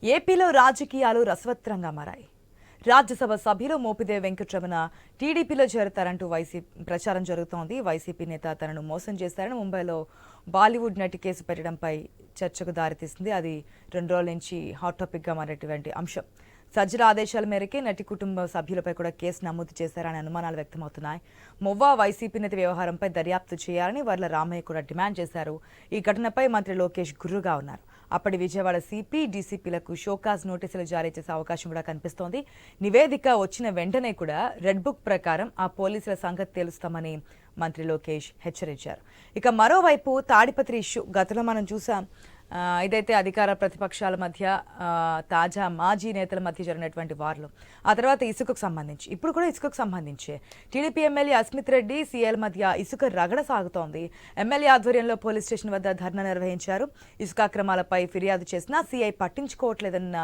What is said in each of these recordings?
ఏపీలో రాజకీయాలు రసవత్రంగా మారాయి. రాజ్యసభ సభ్యులు మోపిదేవి వెంకటరమణ టీడీపీలో చేరతారంటూ ప్రచారం జరుగుతోంది. వైసీపీ నేత తనను మోసం చేశారని ముంబైలో బాలీవుడ్ నటి కేసు పెట్టడంపై చర్చకు దారితీసింది. అది 2 రోజుల నుంచి హాట్ టాపిక్గా మారేటువంటి అంశం. సజ్జల ఆదేశాల మేరకే నటి కుటుంబ సభ్యులపై కూడా కేసు నమోదు చేశారని అనుమానాలు వ్యక్తమవుతున్నాయి. మొవ్వా వైసీపీ నేత వ్యవహారంపై దర్యాప్తు చేయాలని వర్ల రామయ్య కూడా డిమాండ్ చేశారు. ఈ ఘటనపై మంత్రి లోకేష్ గుర్రుగా ఉన్నారు. అప్పటి విజయవాడ సిపి, డీసీపీలకు షోకాజ్ నోటీసులు జారీ చేసే అవకాశం కూడా కనిపిస్తోంది. నివేదిక వచ్చిన వెంటనే కూడా రెడ్ బుక్ ప్రకారం ఆ పోలీసుల సంగతి తేలుస్తామని మంత్రి లోకేష్ హెచ్చరించారు. ఇక మరోవైపు తాడిపత్రి ఇష్యూ గతంలో మనం చూసాం. ఇదైతే అధికార ప్రతిపక్షాల మధ్య తాజా మాజీ నేతల మధ్య జరిగినటువంటి వార్లు. ఆ తర్వాత ఇసుకకు సంబంధించి ఇప్పుడు కూడా ఇసుకకు సంబంధించి TDP MLA Asmith Reddy, CL మధ్య ఇసుక రగడ సాగుతోంది. ఎమ్మెల్యే ఆధ్వర్యంలో పోలీస్ స్టేషన్ వద్ద ధర్నా నిర్వహించారు. ఇసుక అక్రమాలపై ఫిర్యాదు చేసినా సీఐ పట్టించుకోవట్లేదన్న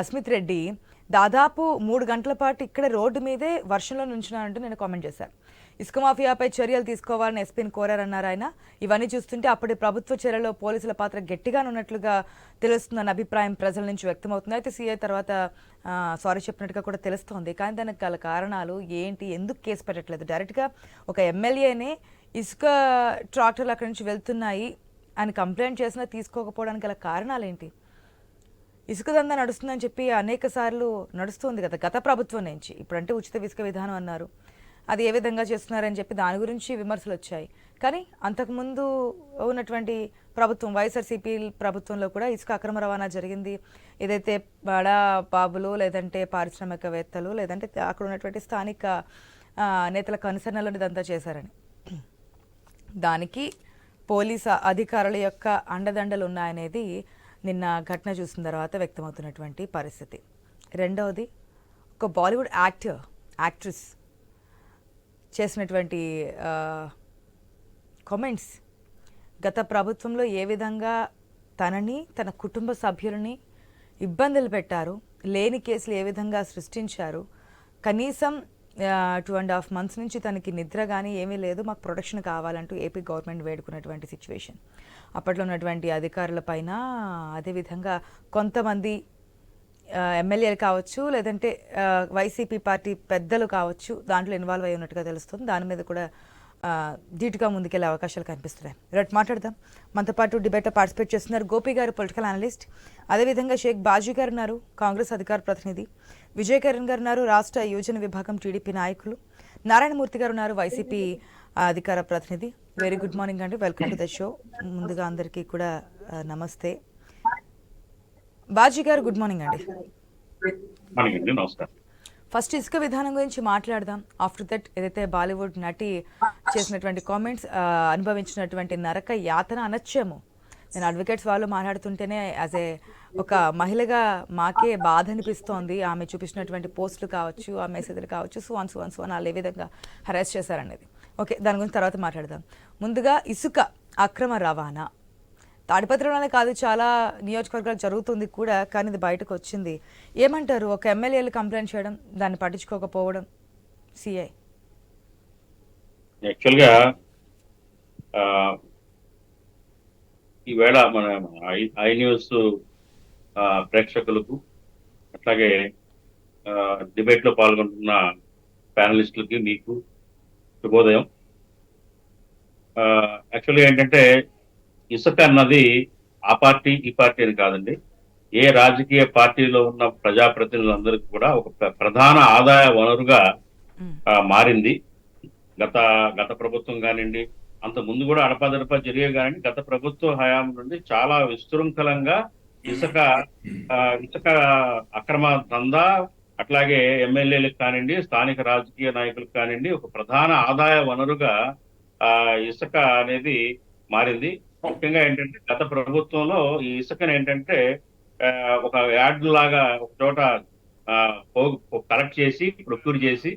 అస్మిత్ రెడ్డి దాదాపు 3 గంటల పాటు ఇక్కడ రోడ్డు మీదే వర్షంలో నుంచున్నారంటూ నేను కామెంట్ చేశాను. ఇసుక మాఫియాపై చర్యలు తీసుకోవాలని ఎస్పీని కోరారన్నారు ఆయన. ఇవన్నీ చూస్తుంటే అప్పటి ప్రభుత్వ చర్యలో పోలీసుల పాత్ర గట్టిగానే ఉన్నట్లుగా తెలుస్తుందన్న అభిప్రాయం ప్రజల నుంచి వ్యక్తమవుతుంది. అయితే సీఐ తర్వాత సారీ చెప్పినట్టుగా కూడా తెలుస్తోంది. కానీ దానికి గల కారణాలు ఏంటి, ఎందుకు కేసు పెట్టట్లేదు? డైరెక్ట్గా ఒక ఎమ్మెల్యేనే ఇసుక ట్రాక్టర్లు అక్కడి నుంచి వెళ్తున్నాయి అని కంప్లైంట్ చేసినా తీసుకోకపోవడానికి గల కారణాలు ఏంటి? ఇసుక దందా నడుస్తుందని చెప్పి అనేక సార్లు నడుస్తుంది కదా గత ప్రభుత్వం నుంచి. ఇప్పుడంటే ఉచిత ఇసుక విధానం అన్నారు, అది ఏ విధంగా చేస్తున్నారని చెప్పి దాని గురించి విమర్శలు వచ్చాయి. కానీ అంతకుముందు ఉన్నటువంటి ప్రభుత్వం వైఎస్ఆర్సీపీ ప్రభుత్వంలో కూడా ఇసుక అక్రమ రవాణా జరిగింది. ఏదైతే బడా బాబులు, లేదంటే పారిశ్రామికవేత్తలు, లేదంటే అక్కడ ఉన్నటువంటి స్థానిక నేతల కనుసరణలో ఇదంతా చేశారని, దానికి పోలీసు అధికారుల యొక్క అండదండలు ఉన్నాయనేది నిన్న ఘటన చూసిన తర్వాత వ్యక్తమవుతున్నటువంటి పరిస్థితి. రెండవది, ఒక బాలీవుడ్ యాక్ట్రెస్ చేసినటువంటి కామెంట్స్ గత ప్రభుత్వంలో ఏ విధంగా తనని, తన కుటుంబ సభ్యులని ఇబ్బందులు పెట్టారు, లేని కేసులు ఏ విధంగా సృష్టించారు, కనీసం 2.5 months నుంచి తనకి నిద్ర కానీ ఏమీ లేదు, మాకు ప్రొటెక్షన్ కావాలంటూ ఏపీ గవర్నమెంట్ వేడుకున్నటువంటి సిచ్యువేషన్. అప్పట్లో ఉన్నటువంటి అధికారుల పైన, అదేవిధంగా కొంతమంది ఎమ్మెల్యేలు కావచ్చు, లేదంటే వైసీపీ పార్టీ పెద్దలు కావచ్చు, దాంట్లో ఇన్వాల్వ్ అయి ఉన్నట్టుగా తెలుస్తుంది. దాని మీద కూడా ధీటుగా ముందుకెళ్లే అవకాశాలు కనిపిస్తున్నాయి. రేపు మాట్లాడదాం. మనతో పాటు డిబేట్లో పార్టిసిపేట్ చేస్తున్నారు గోపి గారు, పొలిటికల్ అనలిస్ట్. అదేవిధంగా షేక్ బాజీ గారు ఉన్నారు, కాంగ్రెస్ అధికార ప్రతినిధి. విజయ్ కిరణ్ గారు ఉన్నారు, రాష్ట్ర యోజన విభాగం టీడీపీ నాయకులు. నారాయణమూర్తి గారు ఉన్నారు, వైసీపీ అధికార ప్రతినిధి. వెరీ గుడ్ మార్నింగ్ అండి, వెల్కమ్ టు ద షో. ముందుగా అందరికీ కూడా నమస్తే. బాజీ గారు గుడ్ మార్నింగ్ అండి. ఫస్ట్ ఇసుక విధానం గురించి మాట్లాడదాం. ఆఫ్టర్ దట్ ఏదైతే బాలీవుడ్ నటి చేసినటువంటి కామెంట్స్, అనుభవించినటువంటి నరక యాతన అనొచ్చేమో. నేను అడ్వకేట్స్ వాళ్ళు మాట్లాడుతుంటేనే యాజ్ ఏ ఒక మహిళగా మాకే బాధ అనిపిస్తోంది. ఆమె చూపించినటువంటి పోస్టులు కావచ్చు, ఆ మెసేజ్లు కావచ్చు, సో అన్ వాళ్ళు ఏ విధంగా హరాస్ చేశారనేది. ఓకే, దాని గురించి తర్వాత మాట్లాడదాం. ముందుగా ఇసుక అక్రమ రవాణా తాడిపత్రిలోనే కాదు, చాలా నియోజకవర్గాలు జరుగుతుంది కూడా, కానీ ఇది బయటకు వచ్చింది. ఏమంటారు? ఒక ఎమ్మెల్యేలు కంప్లైంట్ చేయడం, దాన్ని పట్టించుకోకపోవడం, సిఐ యాక్చువల్గా ఈవేళ మన ఐ న్యూస్ ప్రేక్షకులకు, అట్లాగే డిబేట్లో పాల్గొంటున్న ప్యానలిస్టులకి, మీకు శుభోదయం. యాక్చువల్గా ఏంటంటే, ఇసుక అన్నది ఆ పార్టీ ఈ పార్టీ అని కాదండి, ఏ రాజకీయ పార్టీలో ఉన్న ప్రజాప్రతినిధులందరికీ కూడా ఒక ప్రధాన ఆదాయ వనరుగా మారింది. గత ప్రభుత్వం కానివ్వండి, అంత ముందు కూడా అడపాదడపా జరిగే కానీ గత ప్రభుత్వ హయాం నుండి చాలా విశృంఖలంగా ఇసుక అక్రమ దందా, అట్లాగే ఎమ్మెల్యేలకు కానివ్వండి, స్థానిక రాజకీయ నాయకులకు కానివ్వండి, ఒక ప్రధాన ఆదాయ వనరుగా ఇసుక అనేది మారింది. ముఖ్యంగా ఏంటంటే, గత ప్రభుత్వంలో ఈ ఇసుకను ఏంటంటే ఒక యార్డ్ లాగా ఒక చోట కలెక్ట్ చేసి, ప్రొక్యూర్ చేసి,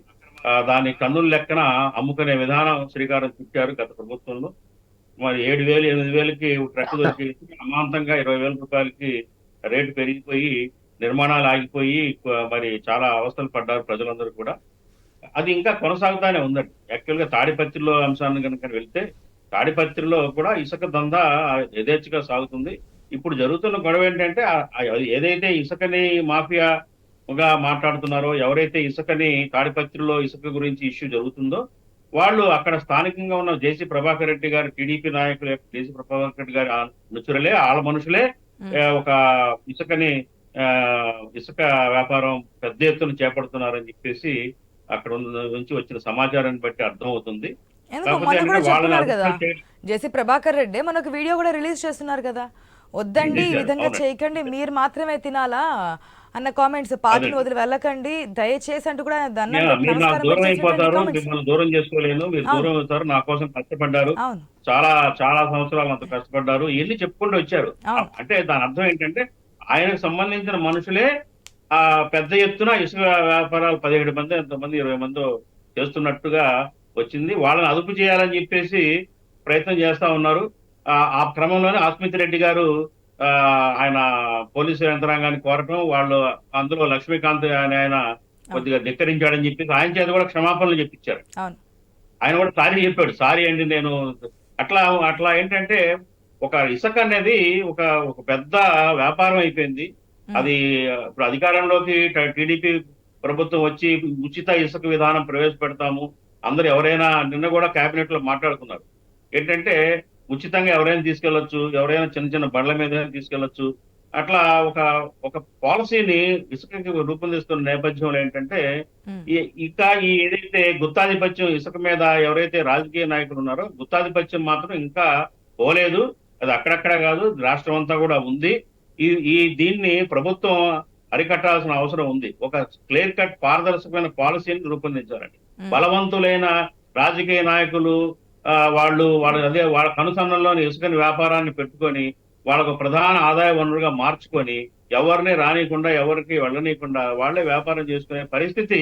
దాని టన్నుల లెక్కన అమ్ముకునే విధానం శ్రీకారం చుట్టారు గత ప్రభుత్వంలో. మరి 7,000, 8,000కి ట్రక్ దొరికేసి అమాంతంగా 20,000 రూపాయలకి రేటు పెరిగిపోయి, నిర్మాణాలు ఆగిపోయి, మరి చాలా అవస్థలు పడ్డారు ప్రజలందరూ కూడా. అది ఇంకా కొనసాగుతానే ఉందండి. యాక్చువల్గా తాడిపత్రిలో అంశాన్ని కనుక వెళ్తే, తాడిపత్రిలో కూడా ఇసుక దందా యథేచ్ఛగా సాగుతుంది. ఇప్పుడు జరుగుతున్న గొడవ ఏంటంటే ఏదైతే ఇసుకని మాఫియాగా మాట్లాడుతున్నారో, ఎవరైతే ఇసుకని తాడిపత్రిలో ఇసుక గురించి ఇష్యూ జరుగుతుందో వాళ్ళు అక్కడ స్థానికంగా ఉన్న జేసీ ప్రభాకర్ రెడ్డి గారు, టీడీపీ నాయకులు జేసీ ప్రభాకర్ రెడ్డి గారి అనుచరులే, వాళ్ళ మనుషులే ఒక ఇసుకని ఆ ఇసుక వ్యాపారం పెద్ద ఎత్తున చేపడుతున్నారని చెప్పేసి అక్కడ నుంచి వచ్చిన సమాచారాన్ని బట్టి అర్థం అవుతుంది. ఎందుకు కాకపోతే మొన్న కూడా ఏంటంటే వాళ్ళని చెప్తున్నారు కదా, అదుపులో చేయడం. జేసీ ప్రభాకర్ రెడ్డి మనకు వీడియో కూడా రిలీజ్ చేస్తున్నారు కదా, వద్దండి ఈ విధంగా అవునండి. చేయకండి, మీరు మాత్రమే తినాలా అన్న కామెంట్స్, పార్టీని అదే వదిలి వెళ్ళకండి దయచేసి అంటూ కూడా దండం మీరు పెట్టి నాకు నమస్కారం దూరం పెట్టి చేసినటువంటి అయిపోతారు, కామెంట్స్. మిమ్మల్ని దూరం చేసుకోలేను, మీరు అవును దూరం అవుతారు, నా కోసం కష్టపడ్డారు, అవును చాలా చాలా సంవత్సరాలు అంత కష్టపడ్డారు, ఇవన్నీ చెప్పుకుంటూ వచ్చారు. అవును అంటే దాని అర్థం ఏంటంటే ఆయనకు సంబంధించిన మనుషులే ఆ పెద్ద ఎత్తున ఇసుక వ్యాపారాలు 17 మంది, ఎంతమంది 20 మంది చేస్తున్నట్టుగా వచ్చింది. వాళ్ళని అదుపు చేయాలని చెప్పేసి ప్రయత్నం చేస్తా ఉన్నారు. ఆ క్రమంలోనే ఆస్మిత్ రెడ్డి గారు ఆ ఆయన పోలీసు యంత్రాంగాన్ని కోరటం, వాళ్ళు అందులో లక్ష్మీకాంత్ అనే ఆయన అవును కొద్దిగా ధిక్కరించాడని చెప్పేసి ఆయన చేత కూడా క్షమాపణలు చెప్పించారు. అవును ఆయన కూడా సారీ చెప్పాడు, సారీ అండి నేను అట్లా అట్లా ఏంటంటే ఒక ఇసుక అనేది ఒక ఒక పెద్ద వ్యాపారం అయిపోయింది. ఉమ్, అది ఇప్పుడు అధికారంలోకి టీడీపీ ప్రభుత్వం వచ్చి ఉచిత ఇసుక విధానం ప్రవేశపెడతాము, అందరూ ఎవరైనా నిన్న కూడా కేబినెట్ లో మాట్లాడుకున్నారు. ఏంటంటే ఉచితంగా ఎవరైనా తీసుకెళ్లొచ్చు, ఎవరైనా చిన్న చిన్న బండ్ల మీద తీసుకెళ్లొచ్చు. అట్లా ఒక ఒక పాలసీని ఇసుకకి రూపొందిస్తున్న నేపథ్యంలో ఏంటంటే ఉమ్, ఇంకా ఈ ఏదైతే గుత్తాధిపత్యం ఇసుక మీద ఎవరైతే రాజకీయ నాయకులు ఉన్నారో గుత్తాధిపత్యం మాత్రం ఇంకా పోలేదు. అది అక్కడక్కడ కాదు, రాష్ట్రం అంతా కూడా ఉంది. ఈ ఈ దీన్ని ప్రభుత్వం అరికట్టాల్సిన అవసరం ఉంది. ఒక క్లియర్ కట్ పారదర్శకమైన పాలసీని రూపొందించాలండి. ఉమ్, బలవంతులైన రాజకీయ నాయకులు వాళ్ళు అదే వాళ్ళ కనుసన్నల్లోని ఇసుకని వ్యాపారాన్ని పెట్టుకొని వాళ్ళకు ప్రధాన ఆదాయ వనరుగా మార్చుకొని ఎవరిని రానియకుండా ఎవరికి వెళ్ళనీయకుండా వాళ్ళే వ్యాపారం చేసుకునే పరిస్థితి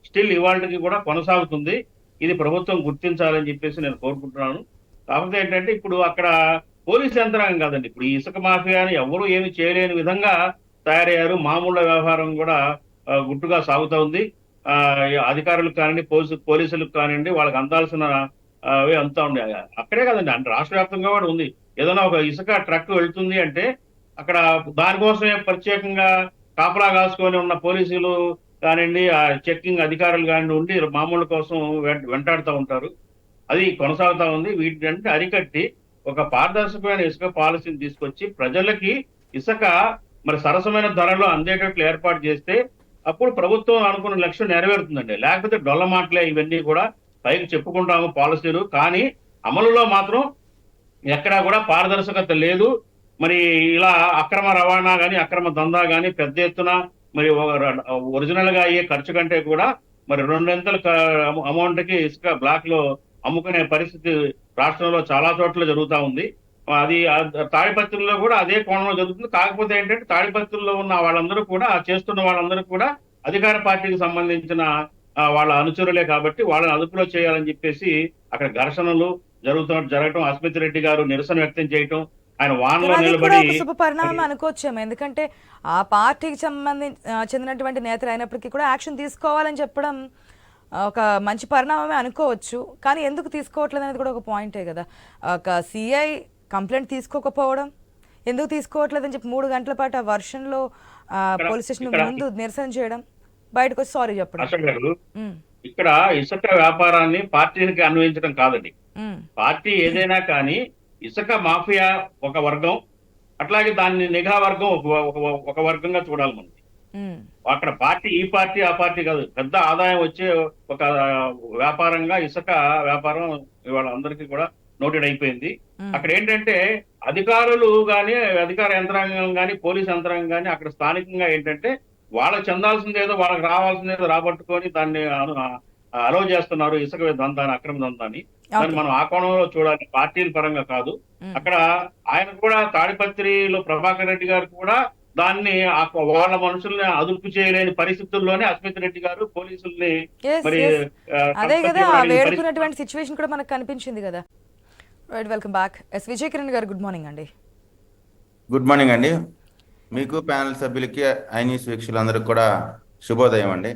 స్టిల్ ఇవాళకి కూడా కొనసాగుతుంది. ఇది ప్రభుత్వం గుర్తించాలని చెప్పేసి నేను కోరుకుంటున్నాను. కాకపోతే ఏంటంటే ఇప్పుడు అక్కడ పోలీస్ యంత్రాంగం కాదండి, ఇప్పుడు ఈ ఇసుక మాఫియాని ఎవరు ఏమి చేయలేని విధంగా తయారయ్యారు. మామూలు వ్యవహారం కూడా గుట్టుగా సాగుతా ఉంది. ఆ అధికారులకు కానివ్వండి, పోలీసులకు కానివ్వండి, వాళ్ళకి అందాల్సిన అవి అంతా ఉన్నాయి. అక్కడే కదండి, అంటే రాష్ట్ర వ్యాప్తంగా కూడా ఉంది. ఏదైనా ఒక ఇసుక ట్రక్ వెళ్తుంది అంటే అక్కడ దానికోసమే ప్రత్యేకంగా కాపలా కాసుకొని ఉన్న పోలీసులు కానివ్వండి, ఆ చెక్కింగ్ అధికారులు కానివ్వండి ఉండి మామూలు కోసం వెంటాడుతూ ఉంటారు. అది కొనసాగుతా ఉంది. వీటిని అరికట్టి ఒక పారదర్శకమైన ఇసుక పాలసీని తీసుకొచ్చి ప్రజలకి ఇసుక మరి సరసమైన ధరలో అందేటట్లు ఏర్పాటు చేస్తే అప్పుడు ప్రభుత్వం అనుకున్న లక్ష్యం నెరవేరుతుందండి. లేకపోతే డొల్ల మాటలే ఇవన్నీ కూడా, పైకి చెప్పుకుంటాము పాలసీలు, కానీ అమలులో మాత్రం ఎక్కడా కూడా పారదర్శకత లేదు. మరి ఇలా అక్రమ రవాణా గాని, అక్రమ దందా గాని పెద్ద ఎత్తున మరి ఒరిజినల్ గా అయ్యే ఖర్చు కంటే కూడా మరి రెండింతల అమౌంట్ కి ఇసుక బ్లాక్ లో అమ్ముకునే పరిస్థితి రాష్ట్రంలో చాలా చోట్ల జరుగుతా ఉంది. అది తాడిపత్రిలో కూడా అదే కోణంలో జరుగుతుంది. కాకపోతే ఏంటంటే తాడిపత్రిలో ఉన్న వాళ్ళందరూ కూడా చేస్తున్న వాళ్ళందరూ కూడా అధికార పార్టీకి సంబంధించిన వాళ్ళ అనుచరులే కాబట్టి వాళ్ళని అదుపులో చేయాలని చెప్పేసి అక్కడ ఘర్షణలు జరగటం, అస్మిత్ రెడ్డి గారు నిరసన వ్యక్తం చేయటం, ఆయన వానలో కానీ కూడా నిలబడి ఒక శుభ పరిణామం అనుకోవచ్చేమో, ఎందుకంటే ఆ పార్టీకి చెందినటువంటి నేతలు అయినప్పటికీ కూడా యాక్షన్ తీసుకోవాలని చెప్పడం ఒక మంచి పరిణామమే అనుకోవచ్చు. కానీ ఎందుకు తీసుకోవట్లేదు అనేది కూడా ఒక పాయింటే కదా. ఒక సిఐ కంప్లైంట్ తీసుకోకపోవడం, ఎందుకు తీసుకోవట్లేదని చెప్పి 3 గంటల పాటు ఆ వర్షంలో పోలీస్ స్టేషన్ ముందు నిరసన చేయడం, బయటకు వచ్చి సారీ చెప్పడం. అశోక్ గారు, ఇక్కడ ఇసుక వ్యాపారాన్ని పార్టీకి అన్వయించడం కాదండి. పార్టీ ఏదైనా కానీ ఇసుక మాఫియా ఒక వర్గం, అట్లాగే దాన్ని నిఘా వర్గం ఒక వర్గంగా చూడాలి మనం. అక్కడ పార్టీ ఈ పార్టీ ఆ పార్టీ కాదు, పెద్ద ఆదాయం వచ్చే ఒక వ్యాపారంగా ఇసుక వ్యాపారం ఇవాళ అందరికీ కూడా నోటెడ్ అయిపోయింది. అక్కడ ఏంటంటే అధికారులు గాని, అధికార యంత్రాంగం గాని, పోలీస్ యంత్రాంగం గాని అక్కడ స్థానికంగా ఏంటంటే వాళ్ళకి చెందాల్సిందేదో వాళ్ళకి రావాల్సిందేదో రాబట్టుకొని దాన్ని అలౌ చేస్తున్నారు ఇసుక దందాన్ని, అక్రమ దందాన్ని. దాన్ని మనం ఆ కోణంలో చూడాలి, పార్టీల పరంగా కాదు. అక్కడ ఆయన కూడా తాడిపత్రిలో ప్రభాకర్ రెడ్డి గారు కూడా దాన్ని వాళ్ళ మనుషుల్ని అదుపు చేయలేని పరిస్థితుల్లోనే అస్మిత్ రెడ్డి గారు పోలీసుల్ని మరి అదే కదా వేడుకున్నటువంటి సిచ్యువేషన్ కూడా మనకు కనిపించింది కదా. Right, welcome back. Yes Vijay Kiran గారు, గుడ్ మార్నింగ్ అండి. గుడ్ మార్నింగ్ అండి. మీకు ప్యానల్ సభ్యులకి ఐ న్యూస్ వీక్షకులందరికీ కూడా శుభోదయం అండి.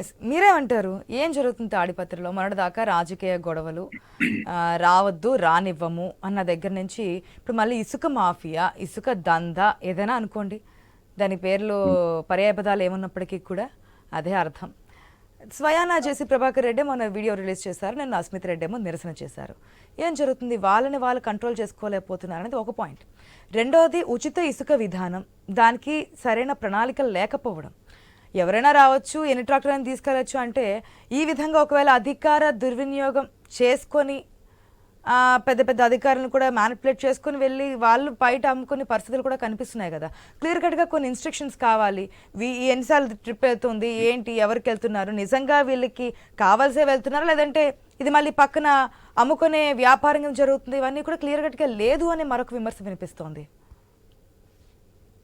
ఎస్, మీరేమంటారు? ఏం జరుగుతుంది తాడిపత్రిలో? మొన్నటిదాకా రాజకీయ గొడవలు, రావద్దు రానివ్వము అన్న దగ్గర నుంచి ఇప్పుడు మళ్ళీ ఇసుక మాఫియా, ఇసుక దందా ఏదైనా అనుకోండి, దాని పేర్లు పర్యాయపదాలు ఏమున్నప్పటికీ కూడా అదే అర్థం. స్వయానా జేసీ ప్రభాకర్ రెడ్డి మొన్న వీడియో రిలీజ్ చేశారు, నిన్న అస్మిత్ రెడ్డి ఏమో నిరసన చేశారు. ఏం జరుగుతుంది? వాళ్ళని వాళ్ళు కంట్రోల్ చేసుకోలేకపోతున్నారు అనేది ఒక పాయింట్. రెండోది ఉచిత ఇసుక విధానం, దానికి సరైన ప్రణాళికలు లేకపోవడం. ఎవరైనా రావచ్చు, ఎన్ని ట్రాక్టర్లను తీసుకెళ్ళచ్చు అంటే ఈ విధంగా ఒకవేళ అధికార దుర్వినియోగం చేసుకొని పెద్ద పెద్ద అధికారులను కూడా మ్యానిపులేట్ చేసుకుని వెళ్ళి వాళ్ళు బయట అమ్ముకునే పరిస్థితులు కూడా కనిపిస్తున్నాయి కదా. క్లియర్ కట్గా కొన్ని ఇన్స్ట్రక్షన్స్ కావాలి. ఎన్నిసార్లు ట్రిప్ వెళ్తుంది, ఏంటి, ఎవరికి వెళ్తున్నారు, నిజంగా వీళ్ళకి కావాల్సే వెళ్తున్నారా లేదంటే ఇది మళ్ళీ పక్కన అమ్ముకునే వ్యాపారం జరుగుతుంది, ఇవన్నీ కూడా క్లియర్ కట్గా లేదు అనే మరొక విమర్శ వినిపిస్తోంది.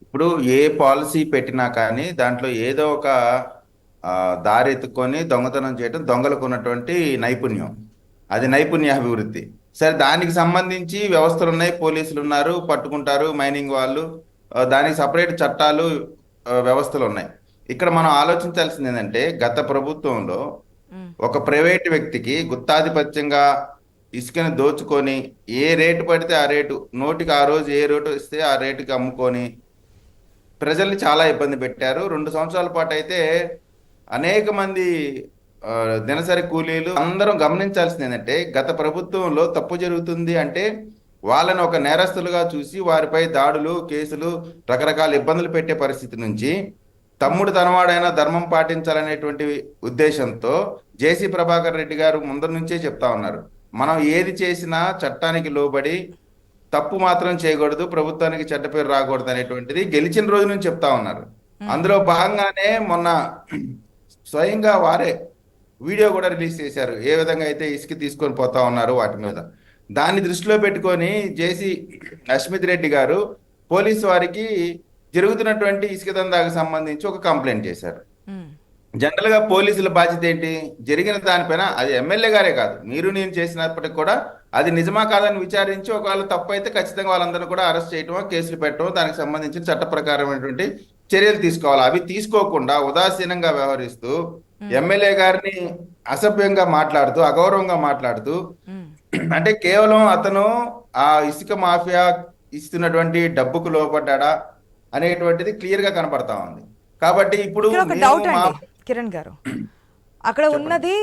ఇప్పుడు ఏ పాలసీ పెట్టినా కానీ దాంట్లో ఏదో ఒక దారి ఎత్తుకొని దొంగతనం చేయడం దొంగలకు ఉన్నటువంటి నైపుణ్యం, అది నైపుణ్యాభివృద్ధి. సరే, దానికి సంబంధించి వ్యవస్థలు ఉన్నాయి, పోలీసులు ఉన్నారు, పట్టుకుంటారు మైనింగ్ వాళ్ళు, దానికి సపరేట్ చట్టాలు వ్యవస్థలు ఉన్నాయి. ఇక్కడ మనం ఆలోచించాల్సింది ఏంటంటే గత ప్రభుత్వంలో ఒక ప్రైవేట్ వ్యక్తికి గుత్తాధిపత్యంగా ఇసుకని దోచుకొని ఏ రేటు పడితే ఆ రేటు, నోటికి ఆ రోజు ఏ రేటు ఇస్తే ఆ రేటుకి అమ్ముకొని ప్రజల్ని చాలా ఇబ్బంది పెట్టారు. 2 సంవత్సరాల పాటు అయితే అనేక మంది దినసరి కూలీలు అందరం గమనించాల్సింది ఏంటంటే గత ప్రభుత్వంలో తప్పు జరుగుతుంది అంటే వాళ్ళని ఒక నేరస్తులుగా చూసి వారిపై దాడులు, కేసులు, రకరకాల ఇబ్బందులు పెట్టే పరిస్థితి నుంచి తమ్ముడు తనవాడైనా ధర్మం పాటించాలనేటువంటి ఉద్దేశంతో జేసీ ప్రభాకర్ రెడ్డి గారు ముందర నుంచే చెప్తా ఉన్నారు, మనం ఏది చేసినా చట్టానికి లోబడి తప్పు మాత్రం చేయకూడదు, ప్రభుత్వానికి చెడ్డ పేరు రాకూడదు అనేటువంటిది గెలిచిన రోజు నుంచి చెప్తా ఉన్నారు. అందులో భాగంగానే మొన్న స్వయంగా వారే వీడియో కూడా రిలీజ్ చేశారు, ఏ విధంగా అయితే ఇసుక తీసుకొని పోతా ఉన్నారు వాటి మీద. దాన్ని దృష్టిలో పెట్టుకొని జేసీ అస్మిత్ రెడ్డి గారు పోలీసు వారికి జరుగుతున్నటువంటి ఇసుక దందాకు సంబంధించి ఒక కంప్లైంట్ చేశారు. జనరల్ గా పోలీసుల బాధ్యత ఏంటి? జరిగిన దానిపైన, అది ఎమ్మెల్యే గారే కాదు, మీరు నేను చేసినప్పటికి కూడా అది నిజమా కాదని విచారించి ఒకవేళ తప్పు అయితే ఖచ్చితంగా వాళ్ళందరూ కూడా అరెస్ట్ చేయటమో, కేసులు పెట్టడం, దానికి సంబంధించిన చట్ట ప్రకారమైనటువంటి చర్యలు తీసుకోవాలి. అవి తీసుకోకుండా ఉదాసీనంగా వ్యవహరిస్తూ ఎమ్మెల్యే గారిని అసభ్యంగా మాట్లాడుతూ, అగౌరవంగా మాట్లాడుతూ, అంటే కేవలం అతను ఆ ఇసుక మాఫియా ఇస్తున్నటువంటి డబ్బుకు లోపడ్డా అనేటువంటిది క్లియర్ గా కనపడతా ఉంది. కాబట్టి ఇప్పుడు డౌట్ అండి కిరణ్ గారు, అక్కడ ఉన్నది